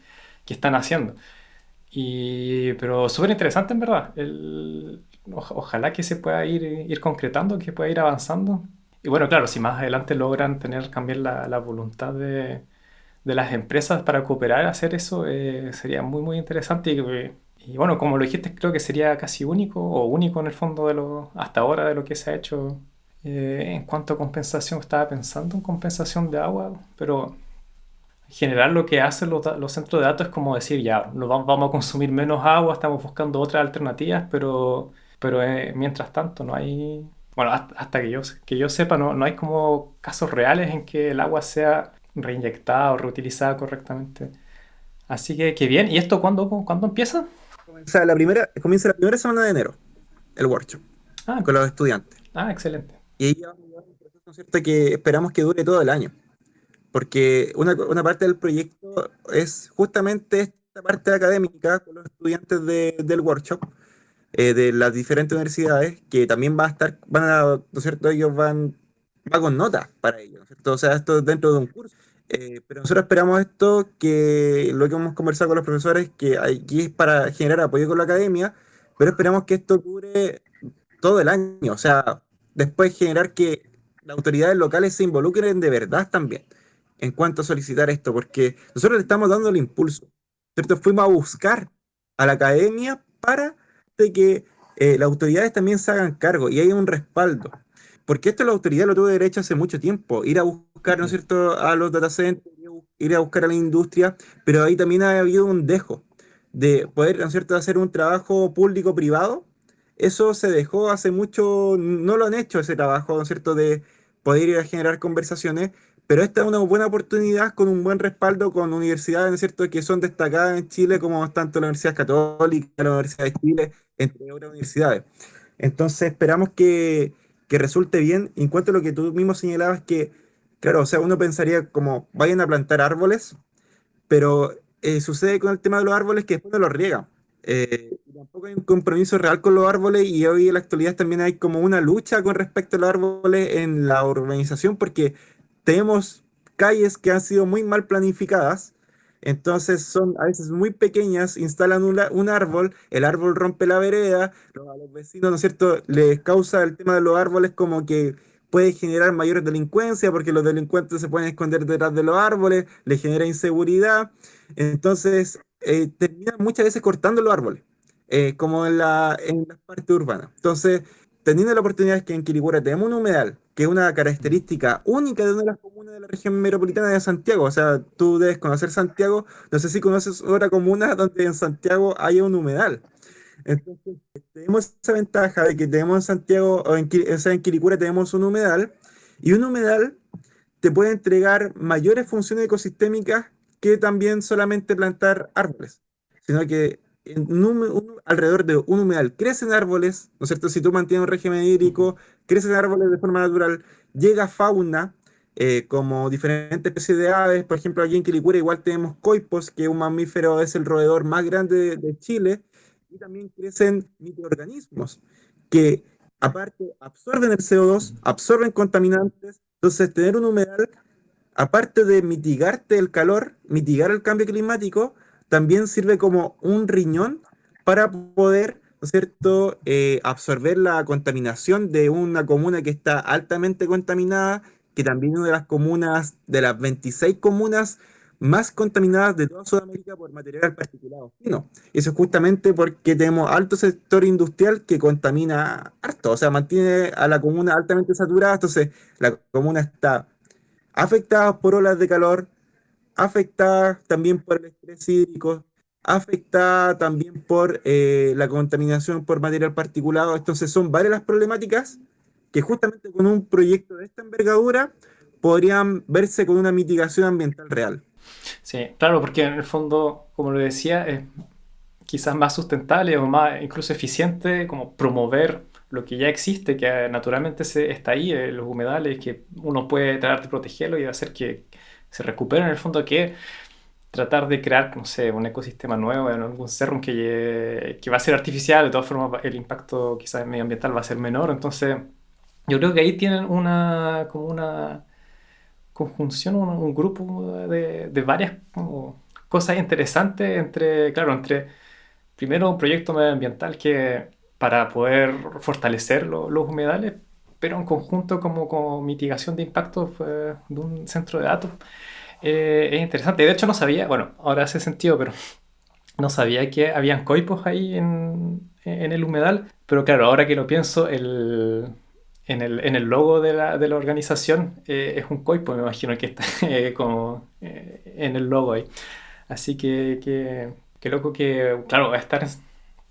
están haciendo. Pero súper interesante en verdad. Ojalá que se pueda ir concretando, que pueda ir avanzando. Y bueno, claro, si más adelante logran tener también la voluntad de las empresas para cooperar a hacer eso, sería muy, muy interesante Y bueno, como lo dijiste, creo que sería casi único o único en el fondo hasta ahora de lo que se ha hecho. En cuanto a compensación, estaba pensando en compensación de agua, pero en general lo que hacen los centros de datos es como decir, ya, vamos a consumir menos agua, estamos buscando otras alternativas, pero mientras tanto no hay, bueno, hasta que yo sepa, no hay como casos reales en que el agua sea reinyectada o reutilizada correctamente. Así que bien. ¿Y esto cuándo empieza? Comienza la primera semana de enero, el workshop, Ah, con los estudiantes. excelente. Y ahí ya vamos a llevar un proceso, ¿no es cierto?, que esperamos que dure todo el año. Porque una parte del proyecto es justamente esta parte académica con los estudiantes del workshop, de las diferentes universidades, que también va a estar, ¿no es cierto? Va con notas para ellos, ¿no es cierto? O sea, esto es dentro de un curso. Pero nosotros esperamos esto, que lo que hemos conversado con los profesores, que aquí es para generar apoyo con la academia, pero esperamos que esto dure todo el año, o sea, después generar que las autoridades locales se involucren de verdad también en cuanto a solicitar esto, porque nosotros le estamos dando el impulso, ¿cierto? Fuimos a buscar a la academia para de que las autoridades también se hagan cargo y haya un respaldo. Porque esto la autoridad lo tuvo derecho hace mucho tiempo, ir a buscar, ¿no es cierto?, a los data centers, ir a buscar a la industria, pero ahí también ha habido un dejo de poder, ¿no es cierto?, hacer un trabajo público-privado. Eso se dejó hace mucho, no lo han hecho ese trabajo, ¿no es cierto?, de poder ir a generar conversaciones, pero esta es una buena oportunidad con un buen respaldo con universidades, ¿no es cierto?, que son destacadas en Chile, como tanto la Universidad Católica, la Universidad de Chile, entre otras universidades. Entonces esperamos que resulte bien. En cuanto a lo que tú mismo señalabas, que, claro, o sea, uno pensaría como vayan a plantar árboles, pero sucede con el tema de los árboles que después no los riegan. Y tampoco hay un compromiso real con los árboles y hoy en la actualidad también hay como una lucha con respecto a los árboles en la urbanización porque tenemos calles que han sido muy mal planificadas, entonces son a veces muy pequeñas, instalan un árbol, el árbol rompe la vereda, a los vecinos, ¿no es cierto?, les causa el tema de los árboles como que puede generar mayor delincuencia porque los delincuentes se pueden esconder detrás de los árboles, les genera inseguridad, entonces terminan muchas veces cortando los árboles, como en las partes urbanas. Entonces, teniendo la oportunidad que en Quilicura tenemos un humedal, que es una característica única de una de las comunas de la región metropolitana de Santiago, o sea, tú debes conocer Santiago, no sé si conoces otra comuna donde en Santiago haya un humedal. Entonces, tenemos esa ventaja de que tenemos en Santiago, o sea, en Quilicura tenemos un humedal, y un humedal te puede entregar mayores funciones ecosistémicas que también solamente plantar árboles, sino que alrededor de un humedal crecen árboles, ¿no es cierto? Si tú mantienes un régimen hídrico, crecen árboles de forma natural, llega fauna, como diferentes especies de aves, por ejemplo, aquí en Quilicura igual tenemos coipos, que es un mamífero, es el roedor más grande de Chile, y también crecen microorganismos que aparte absorben el CO2, absorben contaminantes, entonces tener un humedal, aparte de mitigarte el calor, mitigar el cambio climático, también sirve como un riñón para poder, ¿no es cierto?, absorber la contaminación de una comuna que está altamente contaminada, que también es una de las comunas, de las 26 comunas más contaminadas de toda Sudamérica por material particulado fino. Eso es justamente porque tenemos alto sector industrial que contamina harto, o sea, mantiene a la comuna altamente saturada, entonces la comuna está afectada por olas de calor, afectada también por el estrés hídrico, afectada también por la contaminación por material particulado. Entonces son varias las problemáticas que justamente con un proyecto de esta envergadura podrían verse con una mitigación ambiental real. Sí, claro, porque en el fondo, como lo decía, es quizás más sustentable o más incluso eficiente como promover lo que ya existe, que naturalmente está ahí, los humedales, que uno puede tratar de protegerlo y hacer que se recupere en el fondo, que tratar de crear, no sé, un ecosistema nuevo en algún cerro que va a ser artificial, de todas formas el impacto quizás medioambiental va a ser menor, entonces yo creo que ahí tienen como una conjunción, un grupo de varias como cosas interesantes claro, entre primero un proyecto medioambiental que para poder fortalecer los humedales, pero en conjunto como mitigación de impactos de un centro de datos. Es interesante. De hecho no sabía, bueno, ahora hace sentido, pero No sabía que habían coipos ahí en el humedal, pero claro, ahora que lo pienso, en el logo de la organización es un coipo, me imagino que está como en el logo ahí. Así que loco que, claro, va a estar,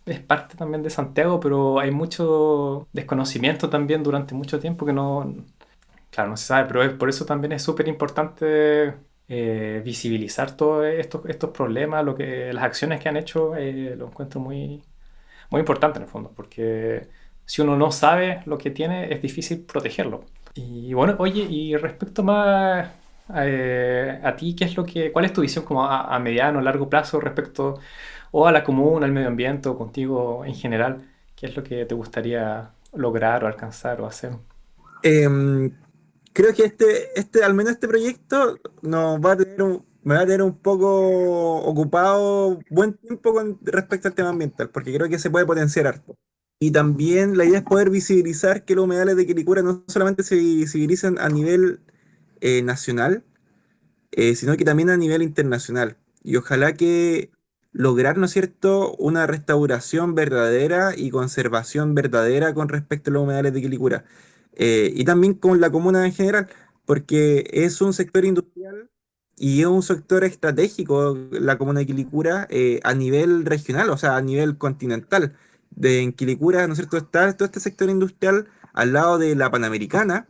es parte también de Santiago, pero hay mucho desconocimiento también durante mucho tiempo que no, claro, no se sabe, pero por eso también es súper importante visibilizar todos estos problemas, las acciones que han hecho, lo encuentro muy importante en el fondo, porque si uno no sabe lo que tiene, es difícil protegerlo. Y bueno, oye, y respecto más a ti, ¿cuál es tu visión como a mediano, largo plazo respecto o a la comuna, al medio ambiente o contigo en general? ¿Qué es lo que te gustaría lograr o alcanzar o hacer? Em, Creo que al menos este proyecto me va a tener un poco ocupado buen tiempo con respecto al tema ambiental, porque creo que se puede potenciar harto. Y también la idea es poder visibilizar que los humedales de Quilicura no solamente se visibilicen a nivel nacional, sino que también a nivel internacional. Y ojalá que lograr, ¿no es cierto?, una restauración verdadera y conservación verdadera con respecto a los humedales de Quilicura. Y también con la comuna en general, porque es un sector industrial y es un sector estratégico, la comuna de Quilicura, a nivel regional, o sea, a nivel continental. En Quilicura, ¿no es cierto?, está todo este sector industrial al lado de la Panamericana,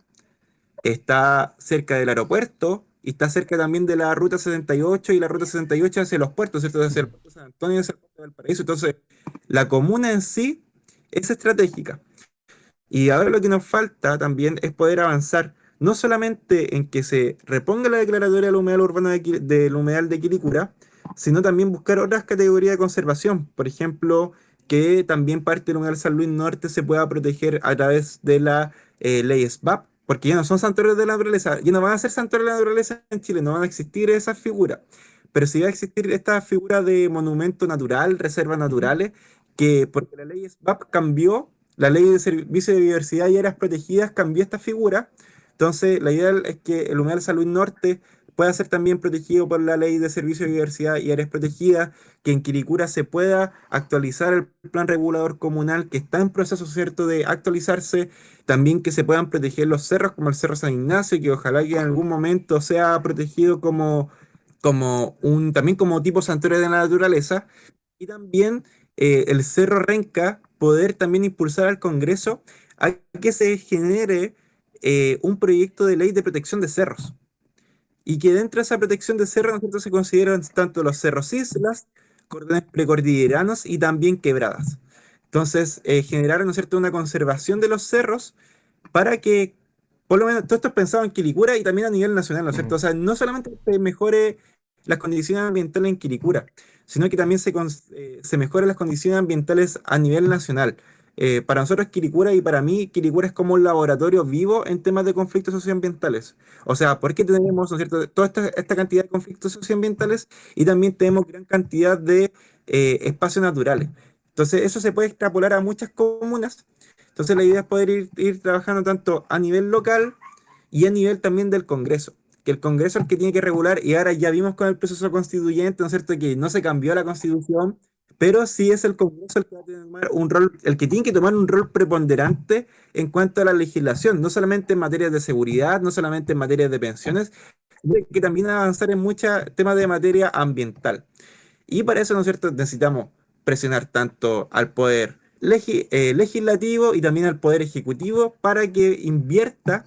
está cerca del aeropuerto y está cerca también de la ruta 78 y la ruta 68 hacia los puertos, ¿cierto? Hacia el puerto de San Antonio y hacia el puerto de Valparaíso. Entonces, la comuna en sí es estratégica. Y ahora lo que nos falta también es poder avanzar, no solamente en que se reponga la declaratoria del humedal urbano del humedal de Quilicura, sino también buscar otras categorías de conservación. Por ejemplo, que también parte del humedal San Luis Norte se pueda proteger a través de la ley SBAP, porque ya no son santuarios de la naturaleza, ya no van a ser santuarios de la naturaleza en Chile, no van a existir esas figuras. Pero sí va a existir esta figura de monumento natural, reservas Ujú. naturales, que porque la ley SBAP cambió, la ley de servicio de biodiversidad y áreas protegidas cambió esta figura. Entonces, la idea es que el humedal San Luis Norte pueda ser también protegido por la ley de servicio de biodiversidad y áreas protegidas, que en Quilicura se pueda actualizar el plan regulador comunal que está en proceso, ¿cierto?, de actualizarse, también que se puedan proteger los cerros como el Cerro San Ignacio, que ojalá que en algún momento sea protegido también como tipo santuario de la naturaleza, y también el Cerro Renca, poder también impulsar al Congreso a que se genere un proyecto de ley de protección de cerros. Y que dentro de esa protección de cerros, nosotros se consideran tanto los cerros islas, cordones precordilleranos y también quebradas. Entonces, generar, ¿no es cierto?, una conservación de los cerros para que, por lo menos, todo esto es pensado en Quilicura y también a nivel nacional, ¿no es cierto? Ujú. O sea, no solamente se mejore las condiciones ambientales en Quilicura, sino que también se mejoren las condiciones ambientales a nivel nacional. Para nosotros Quilicura y para mí Quilicura es como un laboratorio vivo en temas de conflictos socioambientales. O sea, ¿por qué tenemos, ¿no es cierto?, toda esta cantidad de conflictos socioambientales y también tenemos gran cantidad de espacios naturales? Entonces, eso se puede extrapolar a muchas comunas. Entonces la idea es poder ir trabajando tanto a nivel local y a nivel también del Congreso, que el Congreso es el que tiene que regular, y ahora ya vimos con el proceso constituyente, ¿no es cierto?, que no se cambió la Constitución, pero sí es el Congreso el que va a tomar un rol, el que tiene que tomar un rol preponderante en cuanto a la legislación, no solamente en materia de seguridad, no solamente en materia de pensiones, sino que también avanzar en muchos temas de materia ambiental. Y para eso, ¿no es cierto?, necesitamos presionar tanto al poder legislativo y también al poder ejecutivo para que invierta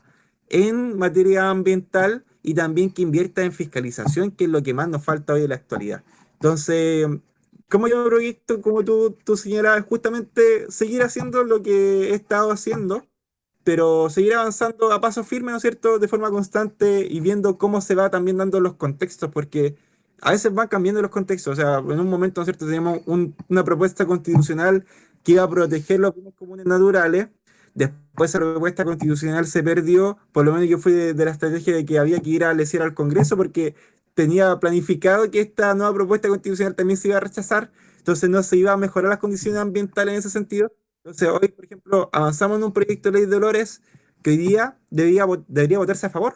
en materia ambiental y también que invierta en fiscalización, que es lo que más nos falta hoy en la actualidad. Entonces, como yo proyecto, como tú señalabas, justamente seguir haciendo lo que he estado haciendo, pero seguir avanzando a paso firme, ¿no es cierto?, de forma constante y viendo cómo se va también dando los contextos, porque a veces van cambiando los contextos. O sea, en un momento, ¿no es cierto?, teníamos una propuesta constitucional que iba a proteger los bienes comunes naturales. Después esa propuesta constitucional se perdió, por lo menos yo fui de la estrategia de que había que ir a decir al Congreso porque tenía planificado que esta nueva propuesta constitucional también se iba a rechazar, entonces no se iba a mejorar las condiciones ambientales en ese sentido. Entonces, hoy, por ejemplo, avanzamos en un proyecto de ley de Dolores que hoy día debería votarse a favor.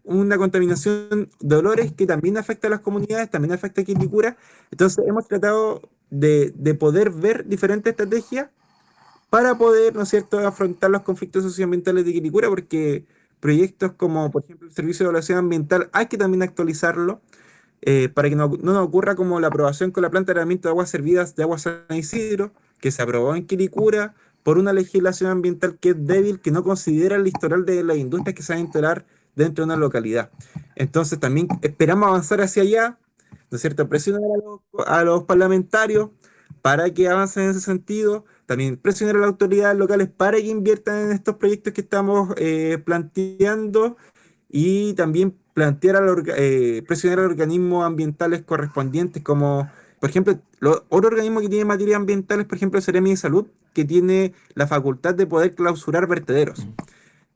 una contaminación de olores que también afecta a las comunidades, también afecta a Quilicura. Entonces hemos tratado de poder ver diferentes estrategias para poder, ¿no es cierto?, afrontar los conflictos socioambientales de Quilicura, porque proyectos como, por ejemplo, el Servicio de Evaluación Ambiental hay que también actualizarlo para que no nos ocurra como la aprobación con la planta de tratamiento de aguas servidas de Agua San Isidro, que se aprobó en Quilicura por una legislación ambiental que es débil, que no considera el historial de las industrias que se van a instalar dentro de una localidad. Entonces también esperamos avanzar hacia allá, ¿no es cierto? Presionar a los parlamentarios para que avancen en ese sentido, también presionar a las autoridades locales para que inviertan en estos proyectos que estamos planteando y también plantear presionar a los organismos ambientales correspondientes, como por ejemplo, otro organismo que tiene materias ambientales, por ejemplo, el Seremi de Salud, que tiene la facultad de poder clausurar vertederos. Ujú.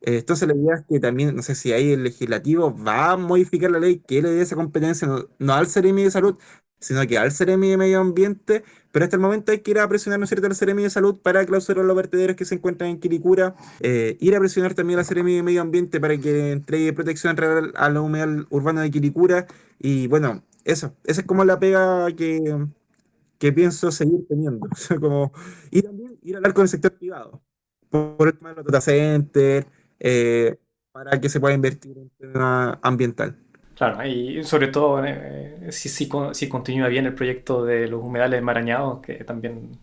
Entonces la idea es que también, no sé si ahí el legislativo va a modificar la ley que le dé esa competencia, no al Seremi de Salud, sino que al Seremi de Medio Ambiente, pero hasta el momento hay que ir a presionar, ¿no es cierto?, al Seremi de Salud para clausurar los vertederos que se encuentran en Quilicura, ir a presionar también al Seremi de Medio Ambiente para que entregue protección real a la humedal urbana de Quilicura, y bueno, esa es como la pega que pienso seguir teniendo. O sea, como, y también ir a hablar con el sector privado por el tema de los data centers, eh, para que se pueda invertir en tema ambiental. Claro, y sobre todo si continúa bien el proyecto de los humedales enmarañados, que también,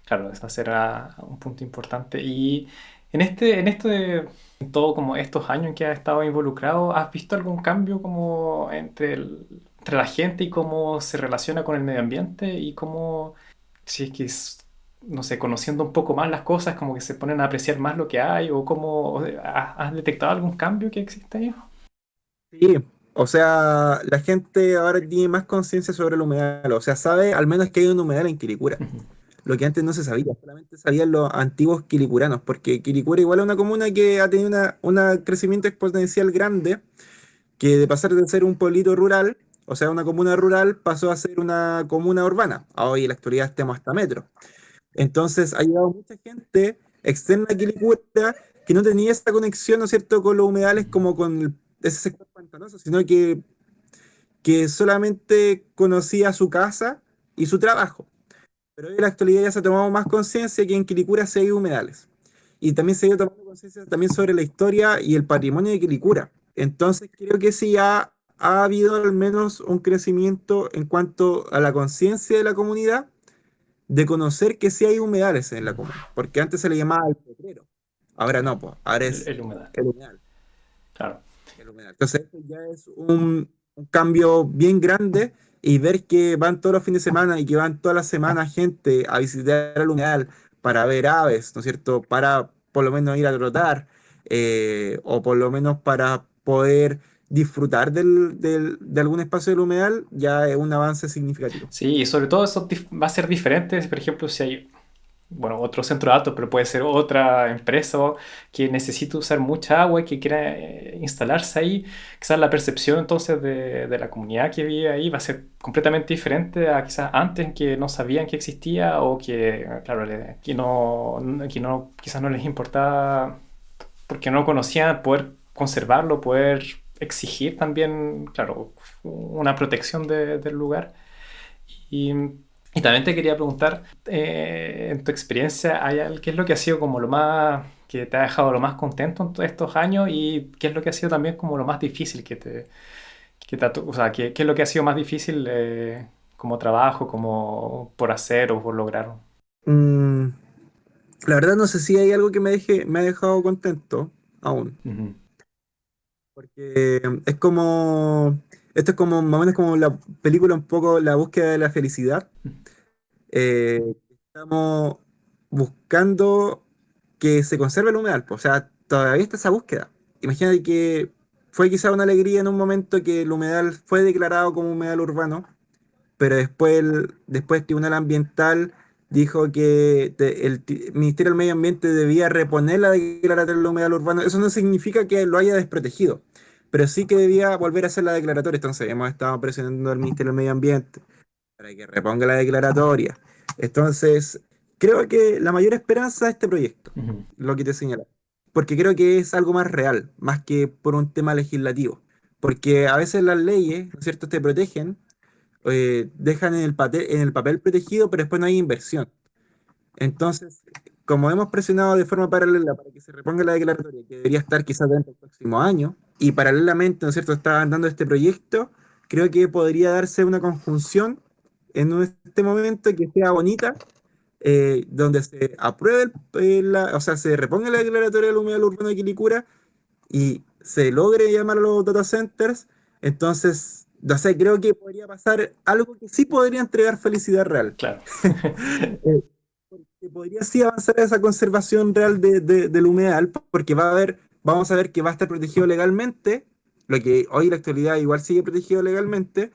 claro, ese será un punto importante. Y en todo como estos años en que has estado involucrado, ¿has visto algún cambio como entre la gente y cómo se relaciona con el medio ambiente y cómo, si es que no sé, conociendo un poco más las cosas, como que se ponen a apreciar más lo que hay o cómo has detectado algún cambio que existe ahí? Sí, o sea, la gente ahora tiene más conciencia sobre el humedal, o sea, sabe al menos que hay un humedal en Quilicura, Ujú. lo que antes no se sabía, solamente sabían los antiguos quilicuranos, porque Quilicura igual es una comuna que ha tenido un crecimiento exponencial grande, que de pasar de ser un pueblito rural, o sea, una comuna rural, pasó a ser una comuna urbana. Hoy en la actualidad estamos hasta metro. Entonces ha llegado mucha gente externa a Quilicura que no tenía esa conexión, ¿no es cierto?, con los humedales como con ese sector pantanoso, sino que solamente conocía su casa y su trabajo. Pero hoy en la actualidad ya se ha tomado más conciencia que en Quilicura sí hay humedales. Y también se ha ido tomando conciencia también sobre la historia y el patrimonio de Quilicura. Entonces creo que sí ha habido al menos un crecimiento en cuanto a la conciencia de la comunidad de conocer que sí hay humedales en la comuna. Porque antes se le llamaba el potrero. Ahora no, pues, ahora es El humedal, el humedal. claro. El humedal. Entonces esto ya es un cambio bien grande, y ver que van todos los fines de semana y que van todas las semanas gente a visitar el humedal para ver aves, ¿no es cierto? Para por lo menos ir a trotar, o por lo menos para poder disfrutar de algún espacio del humedal, ya es un avance significativo. Sí, y sobre todo eso va a ser diferente, por ejemplo, si hay, bueno, otro centro de datos, pero puede ser otra empresa que necesite usar mucha agua y que quiera instalarse ahí. Quizás la percepción entonces de la comunidad que vive ahí va a ser completamente diferente a quizás antes que no sabían que existía o que, claro, quizás no les importaba porque no conocían poder conservarlo, poder exigir también, claro, una protección del lugar. Y, y también te quería preguntar, en tu experiencia, ¿qué es lo que ha sido como lo más, que te ha dejado lo más contento en todos estos años y qué es lo que ha sido también como lo más difícil o sea, qué es lo que ha sido más difícil como trabajo, como por hacer o por lograr? Mm, la verdad no sé si hay algo que me ha dejado contento aún, Ujú. porque esto es como más o menos como la película un poco La búsqueda de la felicidad. Estamos buscando que se conserve el humedal, po. O sea, todavía está esa búsqueda. Imagínate que fue quizá una alegría en un momento que el humedal fue declarado como humedal urbano, pero después el Tribunal Ambiental dijo que el Ministerio del Medio Ambiente debía reponer la declaratoria del humedal urbano. Eso no significa que lo haya desprotegido, pero sí que debía volver a hacer la declaratoria. Entonces hemos estado presionando al Ministerio del Medio Ambiente para que reponga la declaratoria. Entonces, creo que la mayor esperanza es este proyecto, Ujú. lo que te señala, porque creo que es algo más real, más que por un tema legislativo. porque a veces las leyes, ¿no es cierto?, te protegen, dejan en el papel protegido, pero después no hay inversión. Entonces, como hemos presionado de forma paralela para que se reponga la declaratoria, que debería estar quizás dentro del próximo año, y paralelamente, ¿no es cierto?, está andando este proyecto, creo que podría darse una conjunción este momento que sea bonita, donde se apruebe, o sea, se reponga la declaratoria del humedal urbano de Quilicura y se logre llamar a los data centers. Entonces, no sé, creo que podría pasar algo que sí podría entregar felicidad real. Claro. Eh, que podría sí avanzar a esa conservación real del humedal, porque vamos a ver que va a estar protegido legalmente, lo que hoy en la actualidad igual sigue protegido legalmente,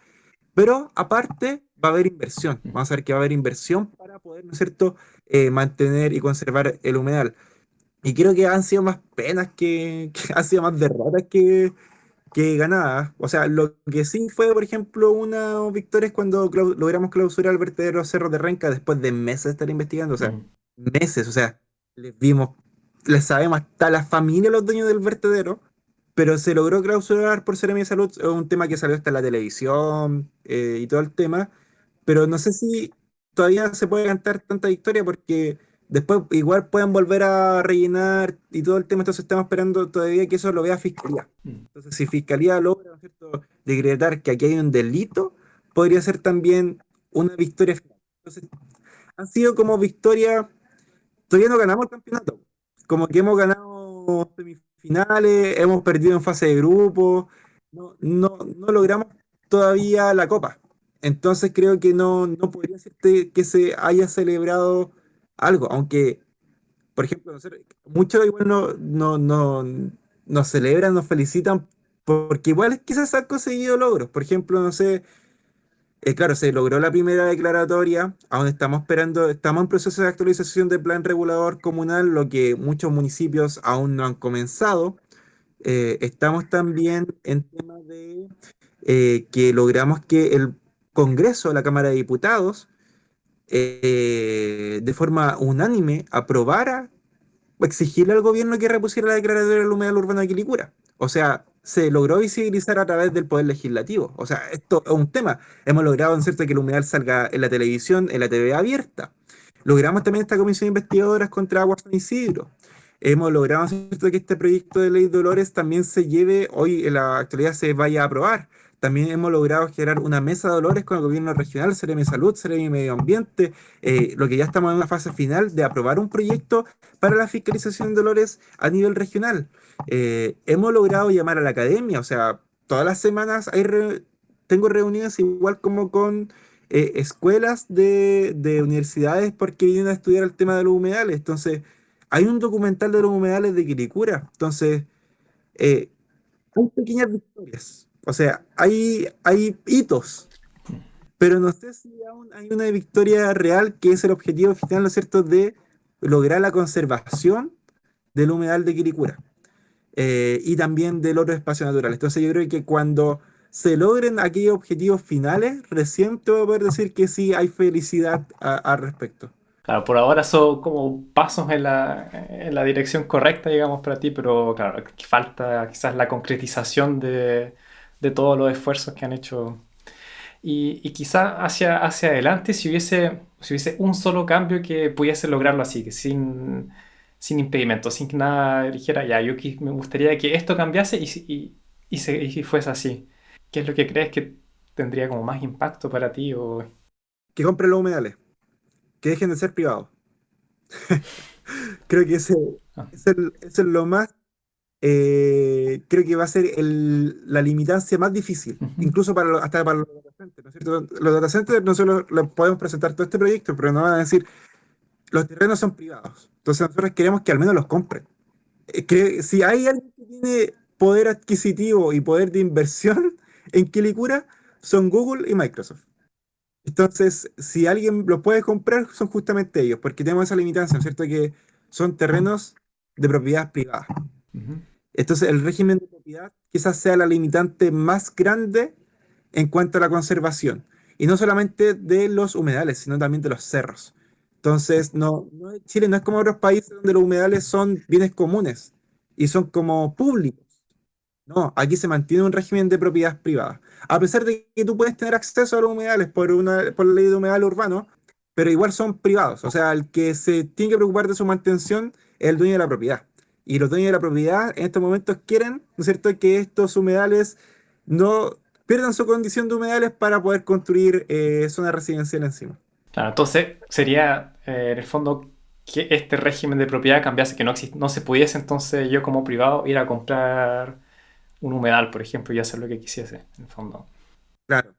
pero aparte va a haber inversión. Vamos a ver que va a haber inversión para poder, ¿no es cierto?, mantener y conservar el humedal. Y creo que han sido más penas que han sido más derrotas que ganadas. O sea, lo que sí fue, por ejemplo, una victoria es cuando logramos clausurar el vertedero Cerro de Renca después de meses de estar investigando. O sea, Ujú. meses. O sea, les vimos, les sabemos hasta la familia los dueños del vertedero, pero se logró clausurar por Seremi de Salud. Es un tema que salió hasta en la televisión, y todo el tema. Pero no sé si todavía se puede cantar tanta victoria porque después igual pueden volver a rellenar y todo el tema. Entonces estamos esperando todavía que eso lo vea Fiscalía. Mm. Entonces, si Fiscalía logra, ¿no es cierto?, decretar que aquí hay un delito, podría ser también una victoria final. Entonces, han sido como victorias. Todavía no ganamos el campeonato. Como que hemos ganado semifinales, hemos perdido en fase de grupo, no logramos todavía la copa. Entonces creo que no podría decirte que se haya celebrado algo, aunque, por ejemplo, muchos igual nos celebran, nos felicitan, porque igual quizás han conseguido logros. Por ejemplo, no sé, claro, se logró la primera declaratoria, aún estamos esperando, estamos en proceso de actualización del plan regulador comunal, lo que muchos municipios aún no han comenzado. Estamos también en temas de que logramos que el Congreso, la Cámara de Diputados, de forma unánime aprobara exigirle al gobierno que repusiera la declaratoria del humedal urbano de Quilicura. O sea, se logró visibilizar a través del Poder Legislativo. O sea, esto es un tema. Hemos logrado, en cierto, que el humedal salga en la televisión, en la TV abierta. Logramos también esta comisión de investigadoras contra Agua San Isidro. Hemos logrado, ¿cierto?, que este proyecto de ley Dolores también se lleve, hoy en la actualidad se vaya a aprobar. También hemos logrado generar una mesa de Dolores con el gobierno regional, Seremi Salud, Seremi Medio Ambiente, lo que ya estamos en una fase final de aprobar un proyecto para la fiscalización de Dolores a nivel regional. Hemos logrado llamar a la academia, o sea, todas las semanas tengo reuniones igual como con escuelas de universidades porque vienen a estudiar el tema de los humedales. Entonces, hay un documental de los humedales de Quilicura. Entonces, eh, hay pequeñas victorias. O sea, hay hitos, pero no sé si aún hay una victoria real que es el objetivo final, ¿no es cierto?, de lograr la conservación del humedal de Quilicura, y también del otro espacio natural. Entonces yo creo que cuando se logren aquellos objetivos finales, recién te voy a poder decir que sí hay felicidad al respecto. Claro, por ahora son como pasos en la dirección correcta, digamos, para ti, pero claro, que falta quizás la concretización de todos los esfuerzos que han hecho. Y quizá hacia adelante, si hubiese un solo cambio que pudiese lograrlo así, que sin impedimento, sin que nada dijera, ya, me gustaría que esto cambiase y fuese así. ¿Qué es lo que crees que tendría como más impacto para ti? O... Que compren los humedales, que dejen de ser privados. Creo que Ah, ese es lo más, creo que va a ser la limitancia más difícil, ujú, incluso hasta para los data centers, ¿no es cierto? Los data centers nosotros les podemos presentar todo este proyecto, pero nos van a decir, los terrenos son privados, entonces nosotros queremos que al menos los compren. Si hay alguien que tiene poder adquisitivo y poder de inversión en Quilicura, son Google y Microsoft. Entonces, si alguien lo puede comprar, son justamente ellos, porque tenemos esa limitancia, ¿no es cierto? Que son terrenos de propiedad privada. ujú. Entonces, el régimen de propiedad quizás sea la limitante más grande en cuanto a la conservación. Y no solamente de los humedales, sino también de los cerros. Entonces, Chile no es como otros países donde los humedales son bienes comunes y son como públicos. No, aquí se mantiene un régimen de propiedad privada. A pesar de que tú puedes tener acceso a los humedales por la ley de humedal urbano, pero igual son privados. O sea, el que se tiene que preocupar de su mantención es el dueño de la propiedad. Y los dueños de la propiedad en estos momentos quieren, ¿no es cierto?, que estos humedales no pierdan su condición de humedales para poder construir zona residencial encima. Claro, entonces sería en el fondo que este régimen de propiedad cambiase, que no se pudiese entonces yo como privado ir a comprar un humedal, por ejemplo, y hacer lo que quisiese, en el fondo. Claro,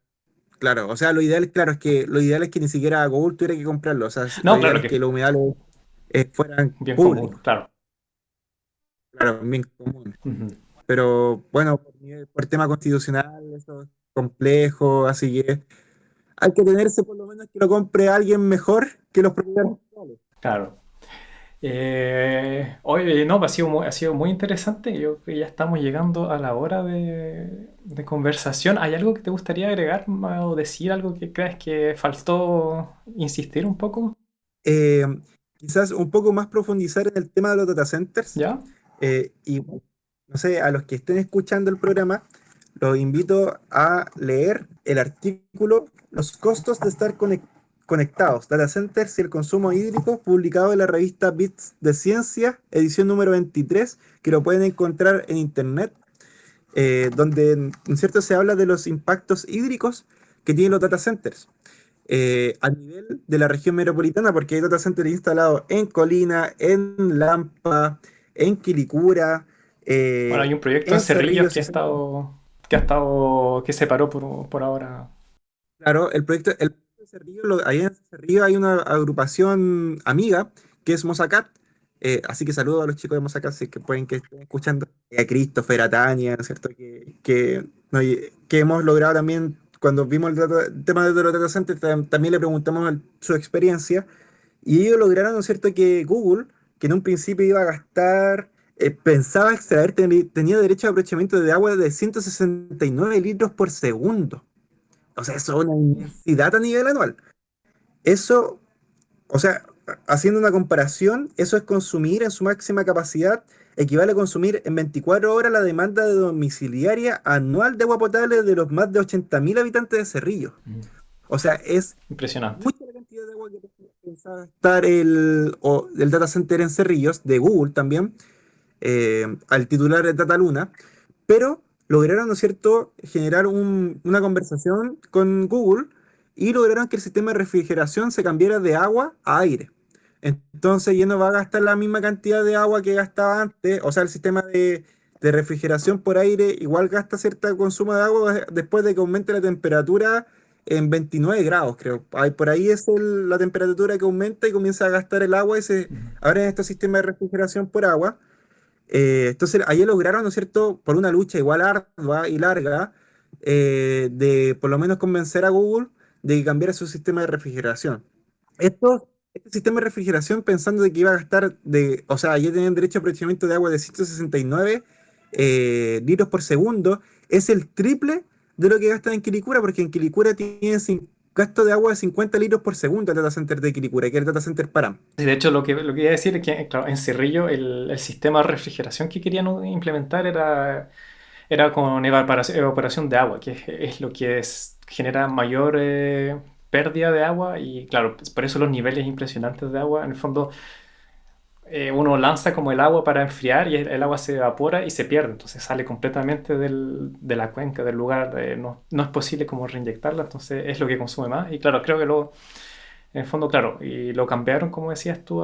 claro. O sea, lo ideal es que ni siquiera Google tuviera que comprarlo. O sea, lo No, ideal claro es que que es los humedales fueran bien común, públicos. claro. Claro, bien común. Ujú. Pero bueno, por tema constitucional, eso es complejo, así que hay que tenerse por lo menos que lo compre alguien mejor que los propietarios actuales. Claro. Oye, no, ha sido muy interesante. Yo creo que ya estamos llegando a la hora de conversación. ¿Hay algo que te gustaría agregar o decir, algo que creas que faltó insistir un poco? Eh, Quizás un poco más profundizar en el tema de los data centers. ¿Ya? Y no sé, a los que estén escuchando el programa, los invito a leer el artículo Los costos de estar conectados, data centers y el consumo hídrico, publicado en la revista Bits de Ciencia, edición número 23, que lo pueden encontrar en internet, donde en cierto se habla de los impactos hídricos que tienen los data centers. A nivel de la región metropolitana, porque hay data centers instalados en Colina, en Lampa, en Quilicura, Bueno, hay un proyecto en en Cerrillos Cerrillos y que se paró por ahora. claro, el proyecto de Cerrillos, ahí en Cerrillos hay una agrupación amiga que es Mosacat, así que saludo a los chicos de Mosacat si es que pueden que estén escuchando, a Christopher, a Tania, ¿no es cierto? No, que hemos logrado también, cuando vimos el tema de los data centers, también le preguntamos su experiencia. Y ellos lograron, ¿no es cierto?, que Google, que en un principio iba a gastar, pensaba extraer, tenía derecho a aprovechamiento de agua de 169 litros por segundo. O sea, eso es una inmensidad a nivel anual. Eso, o sea, haciendo una comparación, eso es consumir en su máxima capacidad, equivale a consumir en 24 horas la demanda de domiciliaria anual de agua potable de los más de 80.000 habitantes de Cerrillo. Mm. O sea, es Impresionante. mucha la cantidad de agua que pensaba estar el data center en Cerrillos, de Google también, al titular de Data Luna, pero lograron, ¿no es cierto?, generar una conversación con Google y lograron que el sistema de refrigeración se cambiara de agua a aire. Entonces ya no va a gastar la misma cantidad de agua que gastaba antes, o sea, el sistema de refrigeración por aire igual gasta cierto consumo de agua después de que aumente la temperatura en 29 grados, creo. Por ahí es la temperatura que aumenta y comienza a gastar el agua y se Ujú. abren estos sistemas de refrigeración por agua. Entonces, ahí lograron, ¿no es cierto?, por una lucha igual ardua y larga, de por lo menos convencer a Google de que cambiara su sistema de refrigeración. Este sistema de refrigeración, pensando de que iba a gastar, o sea, ya tenían derecho a aprovechamiento de agua de 169 litros por segundo, es el triple de lo que gastan en Quilicura, porque en Quilicura tienen gasto de agua de 50 litros por segundo el data center de Quilicura, que es el data center Param. Sí, de hecho, lo que iba a decir es que, claro, en Cerrillo el sistema de refrigeración que querían implementar era con evaporación de agua, que es lo que genera mayor pérdida de agua y, claro, pues, por eso los niveles impresionantes de agua. En el fondo, uno lanza como el agua para enfriar y el agua se evapora y se pierde, entonces sale completamente de la cuenca, del lugar, no es posible como reinyectarla, entonces es lo que consume más. Y claro, creo que en el fondo, claro, y lo cambiaron, como decías tú,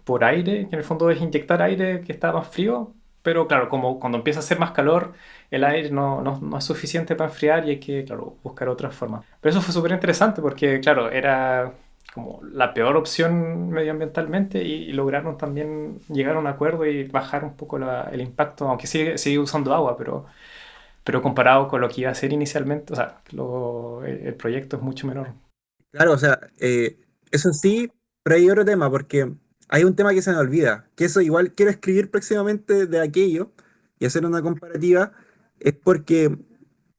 por aire, que en el fondo es inyectar aire que está más frío, pero claro, como cuando empieza a hacer más calor, el aire no es suficiente para enfriar y hay que, claro, buscar otras formas. Pero eso fue súper interesante porque, claro, era como la peor opción medioambientalmente y lograron también llegar a un acuerdo y bajar un poco el impacto, aunque sigue usando agua, pero comparado con lo que iba a ser inicialmente, o sea, el proyecto es mucho menor. Claro, o sea, eso sí, pero hay otro tema, porque hay un tema que se me olvida, que eso igual quiero escribir próximamente de aquello y hacer una comparativa, es porque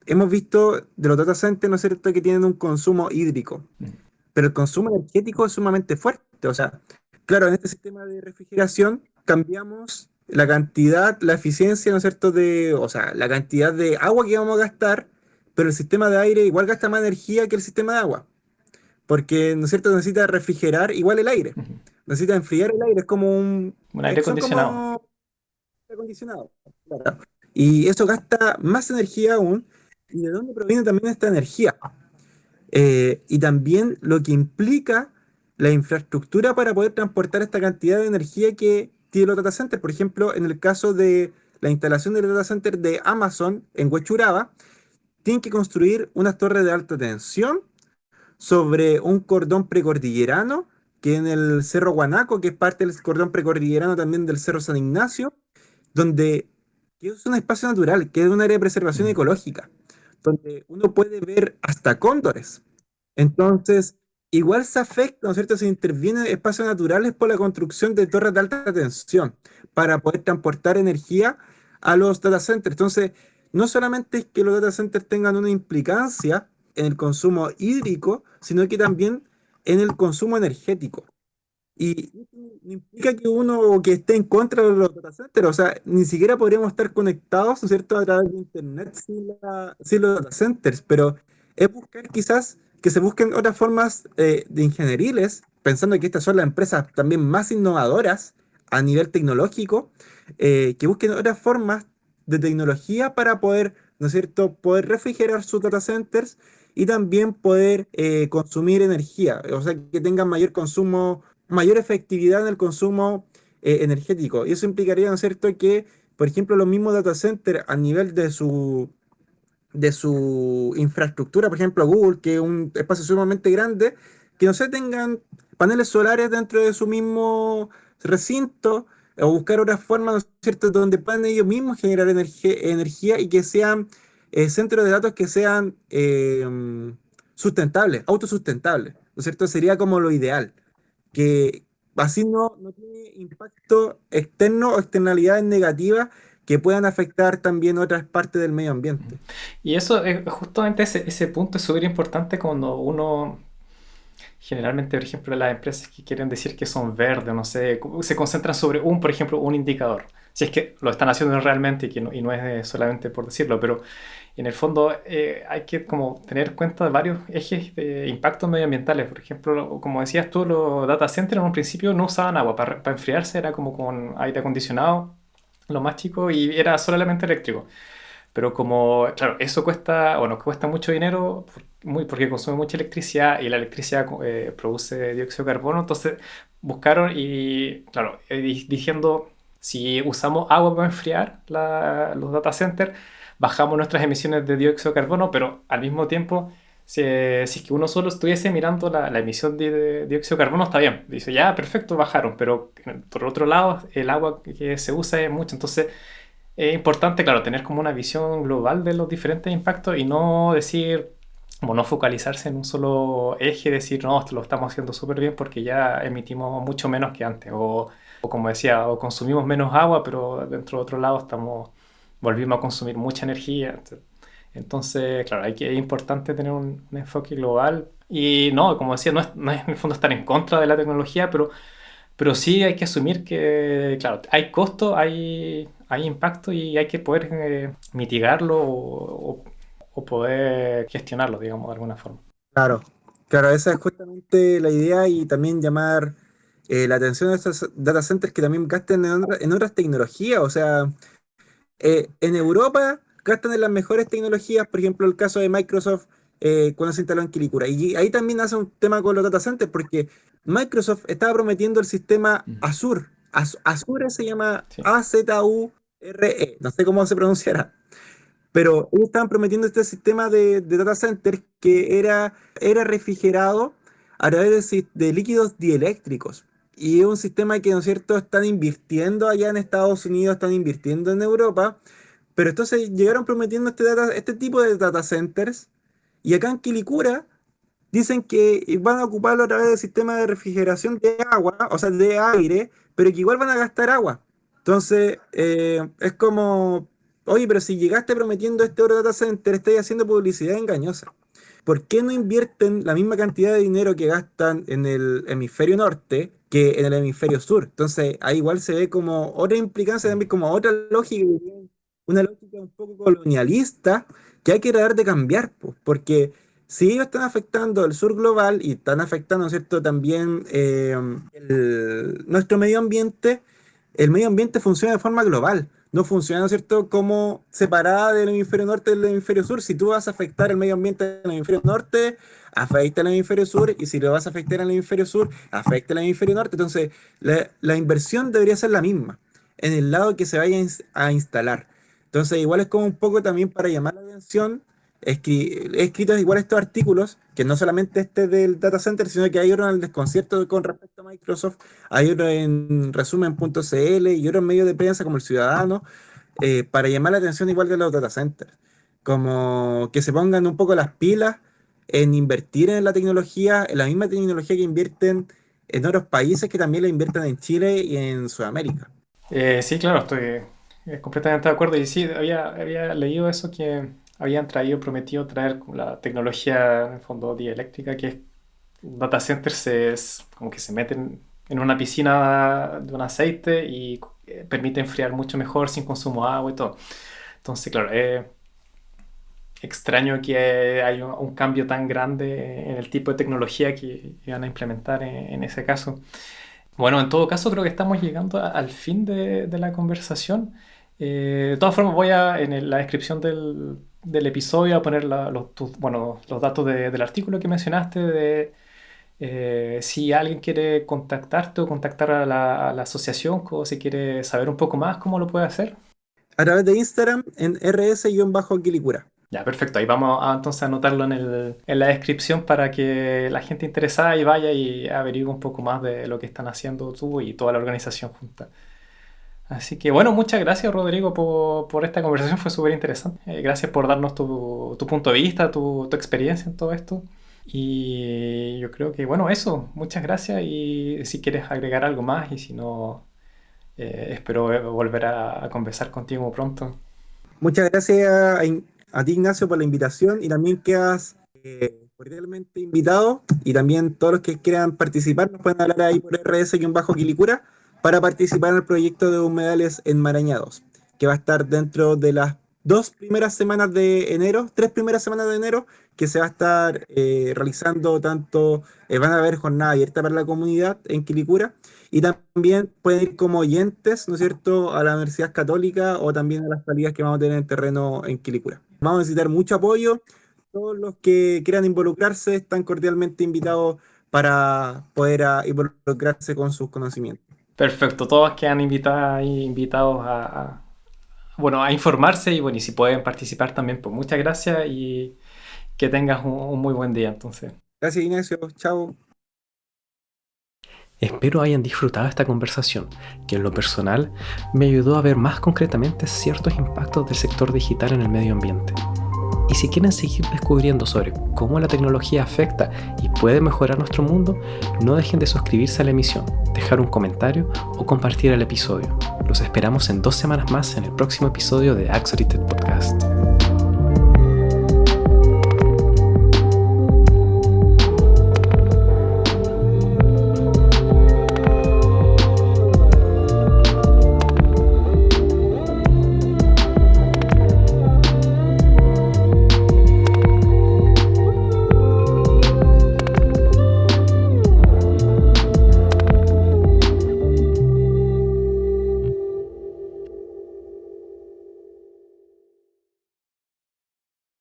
hemos visto de los data centers, ¿no es cierto?, que tienen un consumo hídrico, pero el consumo energético es sumamente fuerte. O sea, claro, en este sistema de refrigeración cambiamos la cantidad, la eficiencia, ¿no es cierto?, o sea, la cantidad de agua que vamos a gastar, pero el sistema de aire igual gasta más energía que el sistema de agua, porque, ¿no es cierto?, necesita refrigerar igual el aire, Ujú. necesita enfriar el aire, Un aire son acondicionado. como aire acondicionado. Claro. Y eso gasta más energía aún. ¿Y de dónde proviene también esta energía? Y también lo que implica la infraestructura para poder transportar esta cantidad de energía que tiene los data centers. Por ejemplo, en el caso de la instalación del data center de Amazon en Huechuraba, tienen que construir unas torres de alta tensión sobre un cordón precordillerano que en el Cerro Guanaco, que es parte del cordón precordillerano también del Cerro San Ignacio, donde que es un espacio natural, que es un área de preservación Ujú. ecológica, donde uno puede ver hasta cóndores. Entonces, igual se afecta, ¿no es cierto? Se interviene en espacios naturales por la construcción de torres de alta tensión para poder transportar energía a los data centers. Entonces, no solamente es que los data centers tengan una implicancia en el consumo hídrico, sino que también en el consumo energético. Y eso no implica que uno que esté en contra de los data centers, o sea, ni siquiera podríamos estar conectados, ¿no es cierto?, a través de Internet sin los data centers, pero es buscar quizás que se busquen otras formas de ingenieriles, pensando que estas son las empresas también más innovadoras a nivel tecnológico, que busquen otras formas de tecnología para poder, ¿no es cierto?, poder refrigerar sus data centers y también poder consumir energía, o sea, que tengan mayor efectividad en el consumo energético. Y eso implicaría, ¿no es cierto?, que, por ejemplo, los mismos data centers a nivel de su infraestructura, por ejemplo, Google, que es un espacio sumamente grande, que no sé, tengan paneles solares dentro de su mismo recinto, o buscar otras formas, ¿no es cierto?, donde puedan ellos mismos generar energía y que sean centros de datos que sean sustentables, autosustentables, ¿no es cierto? Sería como lo ideal, que así no tiene impacto externo o externalidades negativas que puedan afectar también otras partes del medio ambiente. Y eso, justamente ese punto es súper importante cuando uno, generalmente, por ejemplo, las empresas que quieren decir que son verdes, no sé, se concentran sobre por ejemplo, un indicador. Si es que lo están haciendo realmente y no es solamente por decirlo, pero en el fondo hay que como tener en cuenta varios ejes de impactos medioambientales. Por ejemplo, como decías tú, los data centers en un principio no usaban agua para enfriarse, era como con aire acondicionado, lo más chico, y era solamente eléctrico. Pero como, claro, eso cuesta, bueno, cuesta mucho dinero porque consume mucha electricidad y la electricidad produce dióxido de carbono, entonces buscaron y, claro, diciendo, si usamos agua para enfriar los data centers, bajamos nuestras emisiones de dióxido de carbono, pero al mismo tiempo, si es que uno solo estuviese mirando la emisión de dióxido de carbono, está bien. Dice, ya, perfecto, bajaron, pero por otro lado, el agua que se usa es mucho, entonces es importante, claro, tener como una visión global de los diferentes impactos y no decir, como no focalizarse en un solo eje, decir, no, esto lo estamos haciendo súper bien porque ya emitimos mucho menos que antes. O como decía, o consumimos menos agua, pero dentro de otro lado volvimos a consumir mucha energía. Entonces, claro, es importante tener un enfoque global. Y no, como decía, no es en el fondo estar en contra de la tecnología, pero sí hay que asumir que, claro, hay costo, hay impacto y hay que poder mitigarlo o poder gestionarlo, digamos, de alguna forma. Claro, claro, esa es justamente la idea y también llamar la atención de estos data centers que también gasten en otras tecnologías. O sea, en Europa gastan en las mejores tecnologías, por ejemplo, el caso de Microsoft cuando se instaló en Quilicura. Y ahí también hace un tema con los data centers porque Microsoft estaba prometiendo el sistema Ujú. Azure. Azure se llama Sí. Azure, no sé cómo se pronunciará. Pero ellos estaban prometiendo este sistema de data center que era refrigerado a través de líquidos dieléctricos. Y es un sistema que, ¿no es cierto?, están invirtiendo allá en Estados Unidos, están invirtiendo en Europa. Pero entonces llegaron prometiendo este tipo de data centers. Y acá en Quilicura dicen que van a ocuparlo a través del sistema de refrigeración de agua, o sea, de aire, pero que igual van a gastar agua. Entonces, es como, oye, pero si llegaste prometiendo este otro data center, estáis haciendo publicidad engañosa. ¿por qué no invierten la misma cantidad de dinero que gastan en el hemisferio norte que en el hemisferio sur? Entonces, ahí igual se ve como otra implicancia, también como otra lógica, una lógica un poco colonialista que hay que tratar de cambiar, po, porque si ellos están afectando el sur global y están afectando, ¿cierto?, también nuestro medio ambiente, el medio ambiente funciona de forma global. No funciona, ¿no es cierto?, como separada del hemisferio norte del hemisferio sur. Si tú vas a afectar el medio ambiente del hemisferio norte, afecta el hemisferio sur, y si lo vas a afectar al hemisferio sur, afecta el hemisferio norte. Entonces, la inversión debería ser la misma en el lado que se vaya a instalar. Entonces, igual es como un poco también para llamar la atención. He escrito igual estos artículos, que no solamente este del data center, sino que hay otro en el desconcierto con respecto a Microsoft, hay otro en resumen.cl y otros medios de prensa como El Ciudadano, para llamar la atención igual de los data centers. Como que se pongan un poco las pilas en invertir en la tecnología, en la misma tecnología que invierten en otros países, que también la invierten en Chile y en Sudamérica. Sí, claro, estoy completamente de acuerdo. Y sí, había leído eso que habían prometido traer como la tecnología, en el fondo, dieléctrica, que es un data center es como que se meten en una piscina de un aceite y permite enfriar mucho mejor sin consumo de agua y todo. Entonces, claro, es extraño que haya un cambio tan grande en el tipo de tecnología que iban a implementar en ese caso. Bueno, en todo caso creo que estamos llegando al fin de la conversación. De todas formas, la descripción del episodio a poner los datos del artículo que mencionaste, si alguien quiere contactarte o contactar a la asociación, o si quiere saber un poco más, ¿cómo lo puede hacer? A través de Instagram en rs-quilicura. Ya, perfecto. Ahí vamos a entonces anotarlo en la descripción para que la gente interesada y vaya y averigüe un poco más de lo que están haciendo tú y toda la organización junta. Así que bueno, muchas gracias Rodrigo por esta conversación, fue súper interesante. Gracias por darnos tu punto de vista, tu experiencia en todo esto. Y yo creo que bueno, eso, muchas gracias y si quieres agregar algo más y si no, espero volver a conversar contigo pronto. Muchas gracias a ti, Ignacio, por la invitación, y también quedas cordialmente invitado, y también todos los que quieran participar nos pueden hablar ahí por rs-quilicura para participar en el proyecto de humedales enmarañados, que va a estar dentro de las 2 primeras semanas de enero, 3 primeras semanas de enero, que se va a estar realizando tanto, van a haber jornada abierta para la comunidad en Quilicura, y también pueden ir como oyentes, ¿no es cierto?, a la Universidad Católica, o también a las salidas que vamos a tener en terreno en Quilicura. Vamos a necesitar mucho apoyo. Todos los que quieran involucrarse están cordialmente invitados para poder involucrarse con sus conocimientos. Perfecto, todos quedan invitados bueno, a informarse y bueno, y si pueden participar también, pues muchas gracias y que tengas un muy buen día entonces. Gracias, Ignacio. Chao. Espero hayan disfrutado esta conversación, que en lo personal me ayudó a ver más concretamente ciertos impactos del sector digital en el medio ambiente. Y si quieren seguir descubriendo sobre cómo la tecnología afecta y puede mejorar nuestro mundo, no dejen de suscribirse a la emisión, dejar un comentario o compartir el episodio. Los esperamos en 2 semanas más en el próximo episodio de Axolotl Podcast.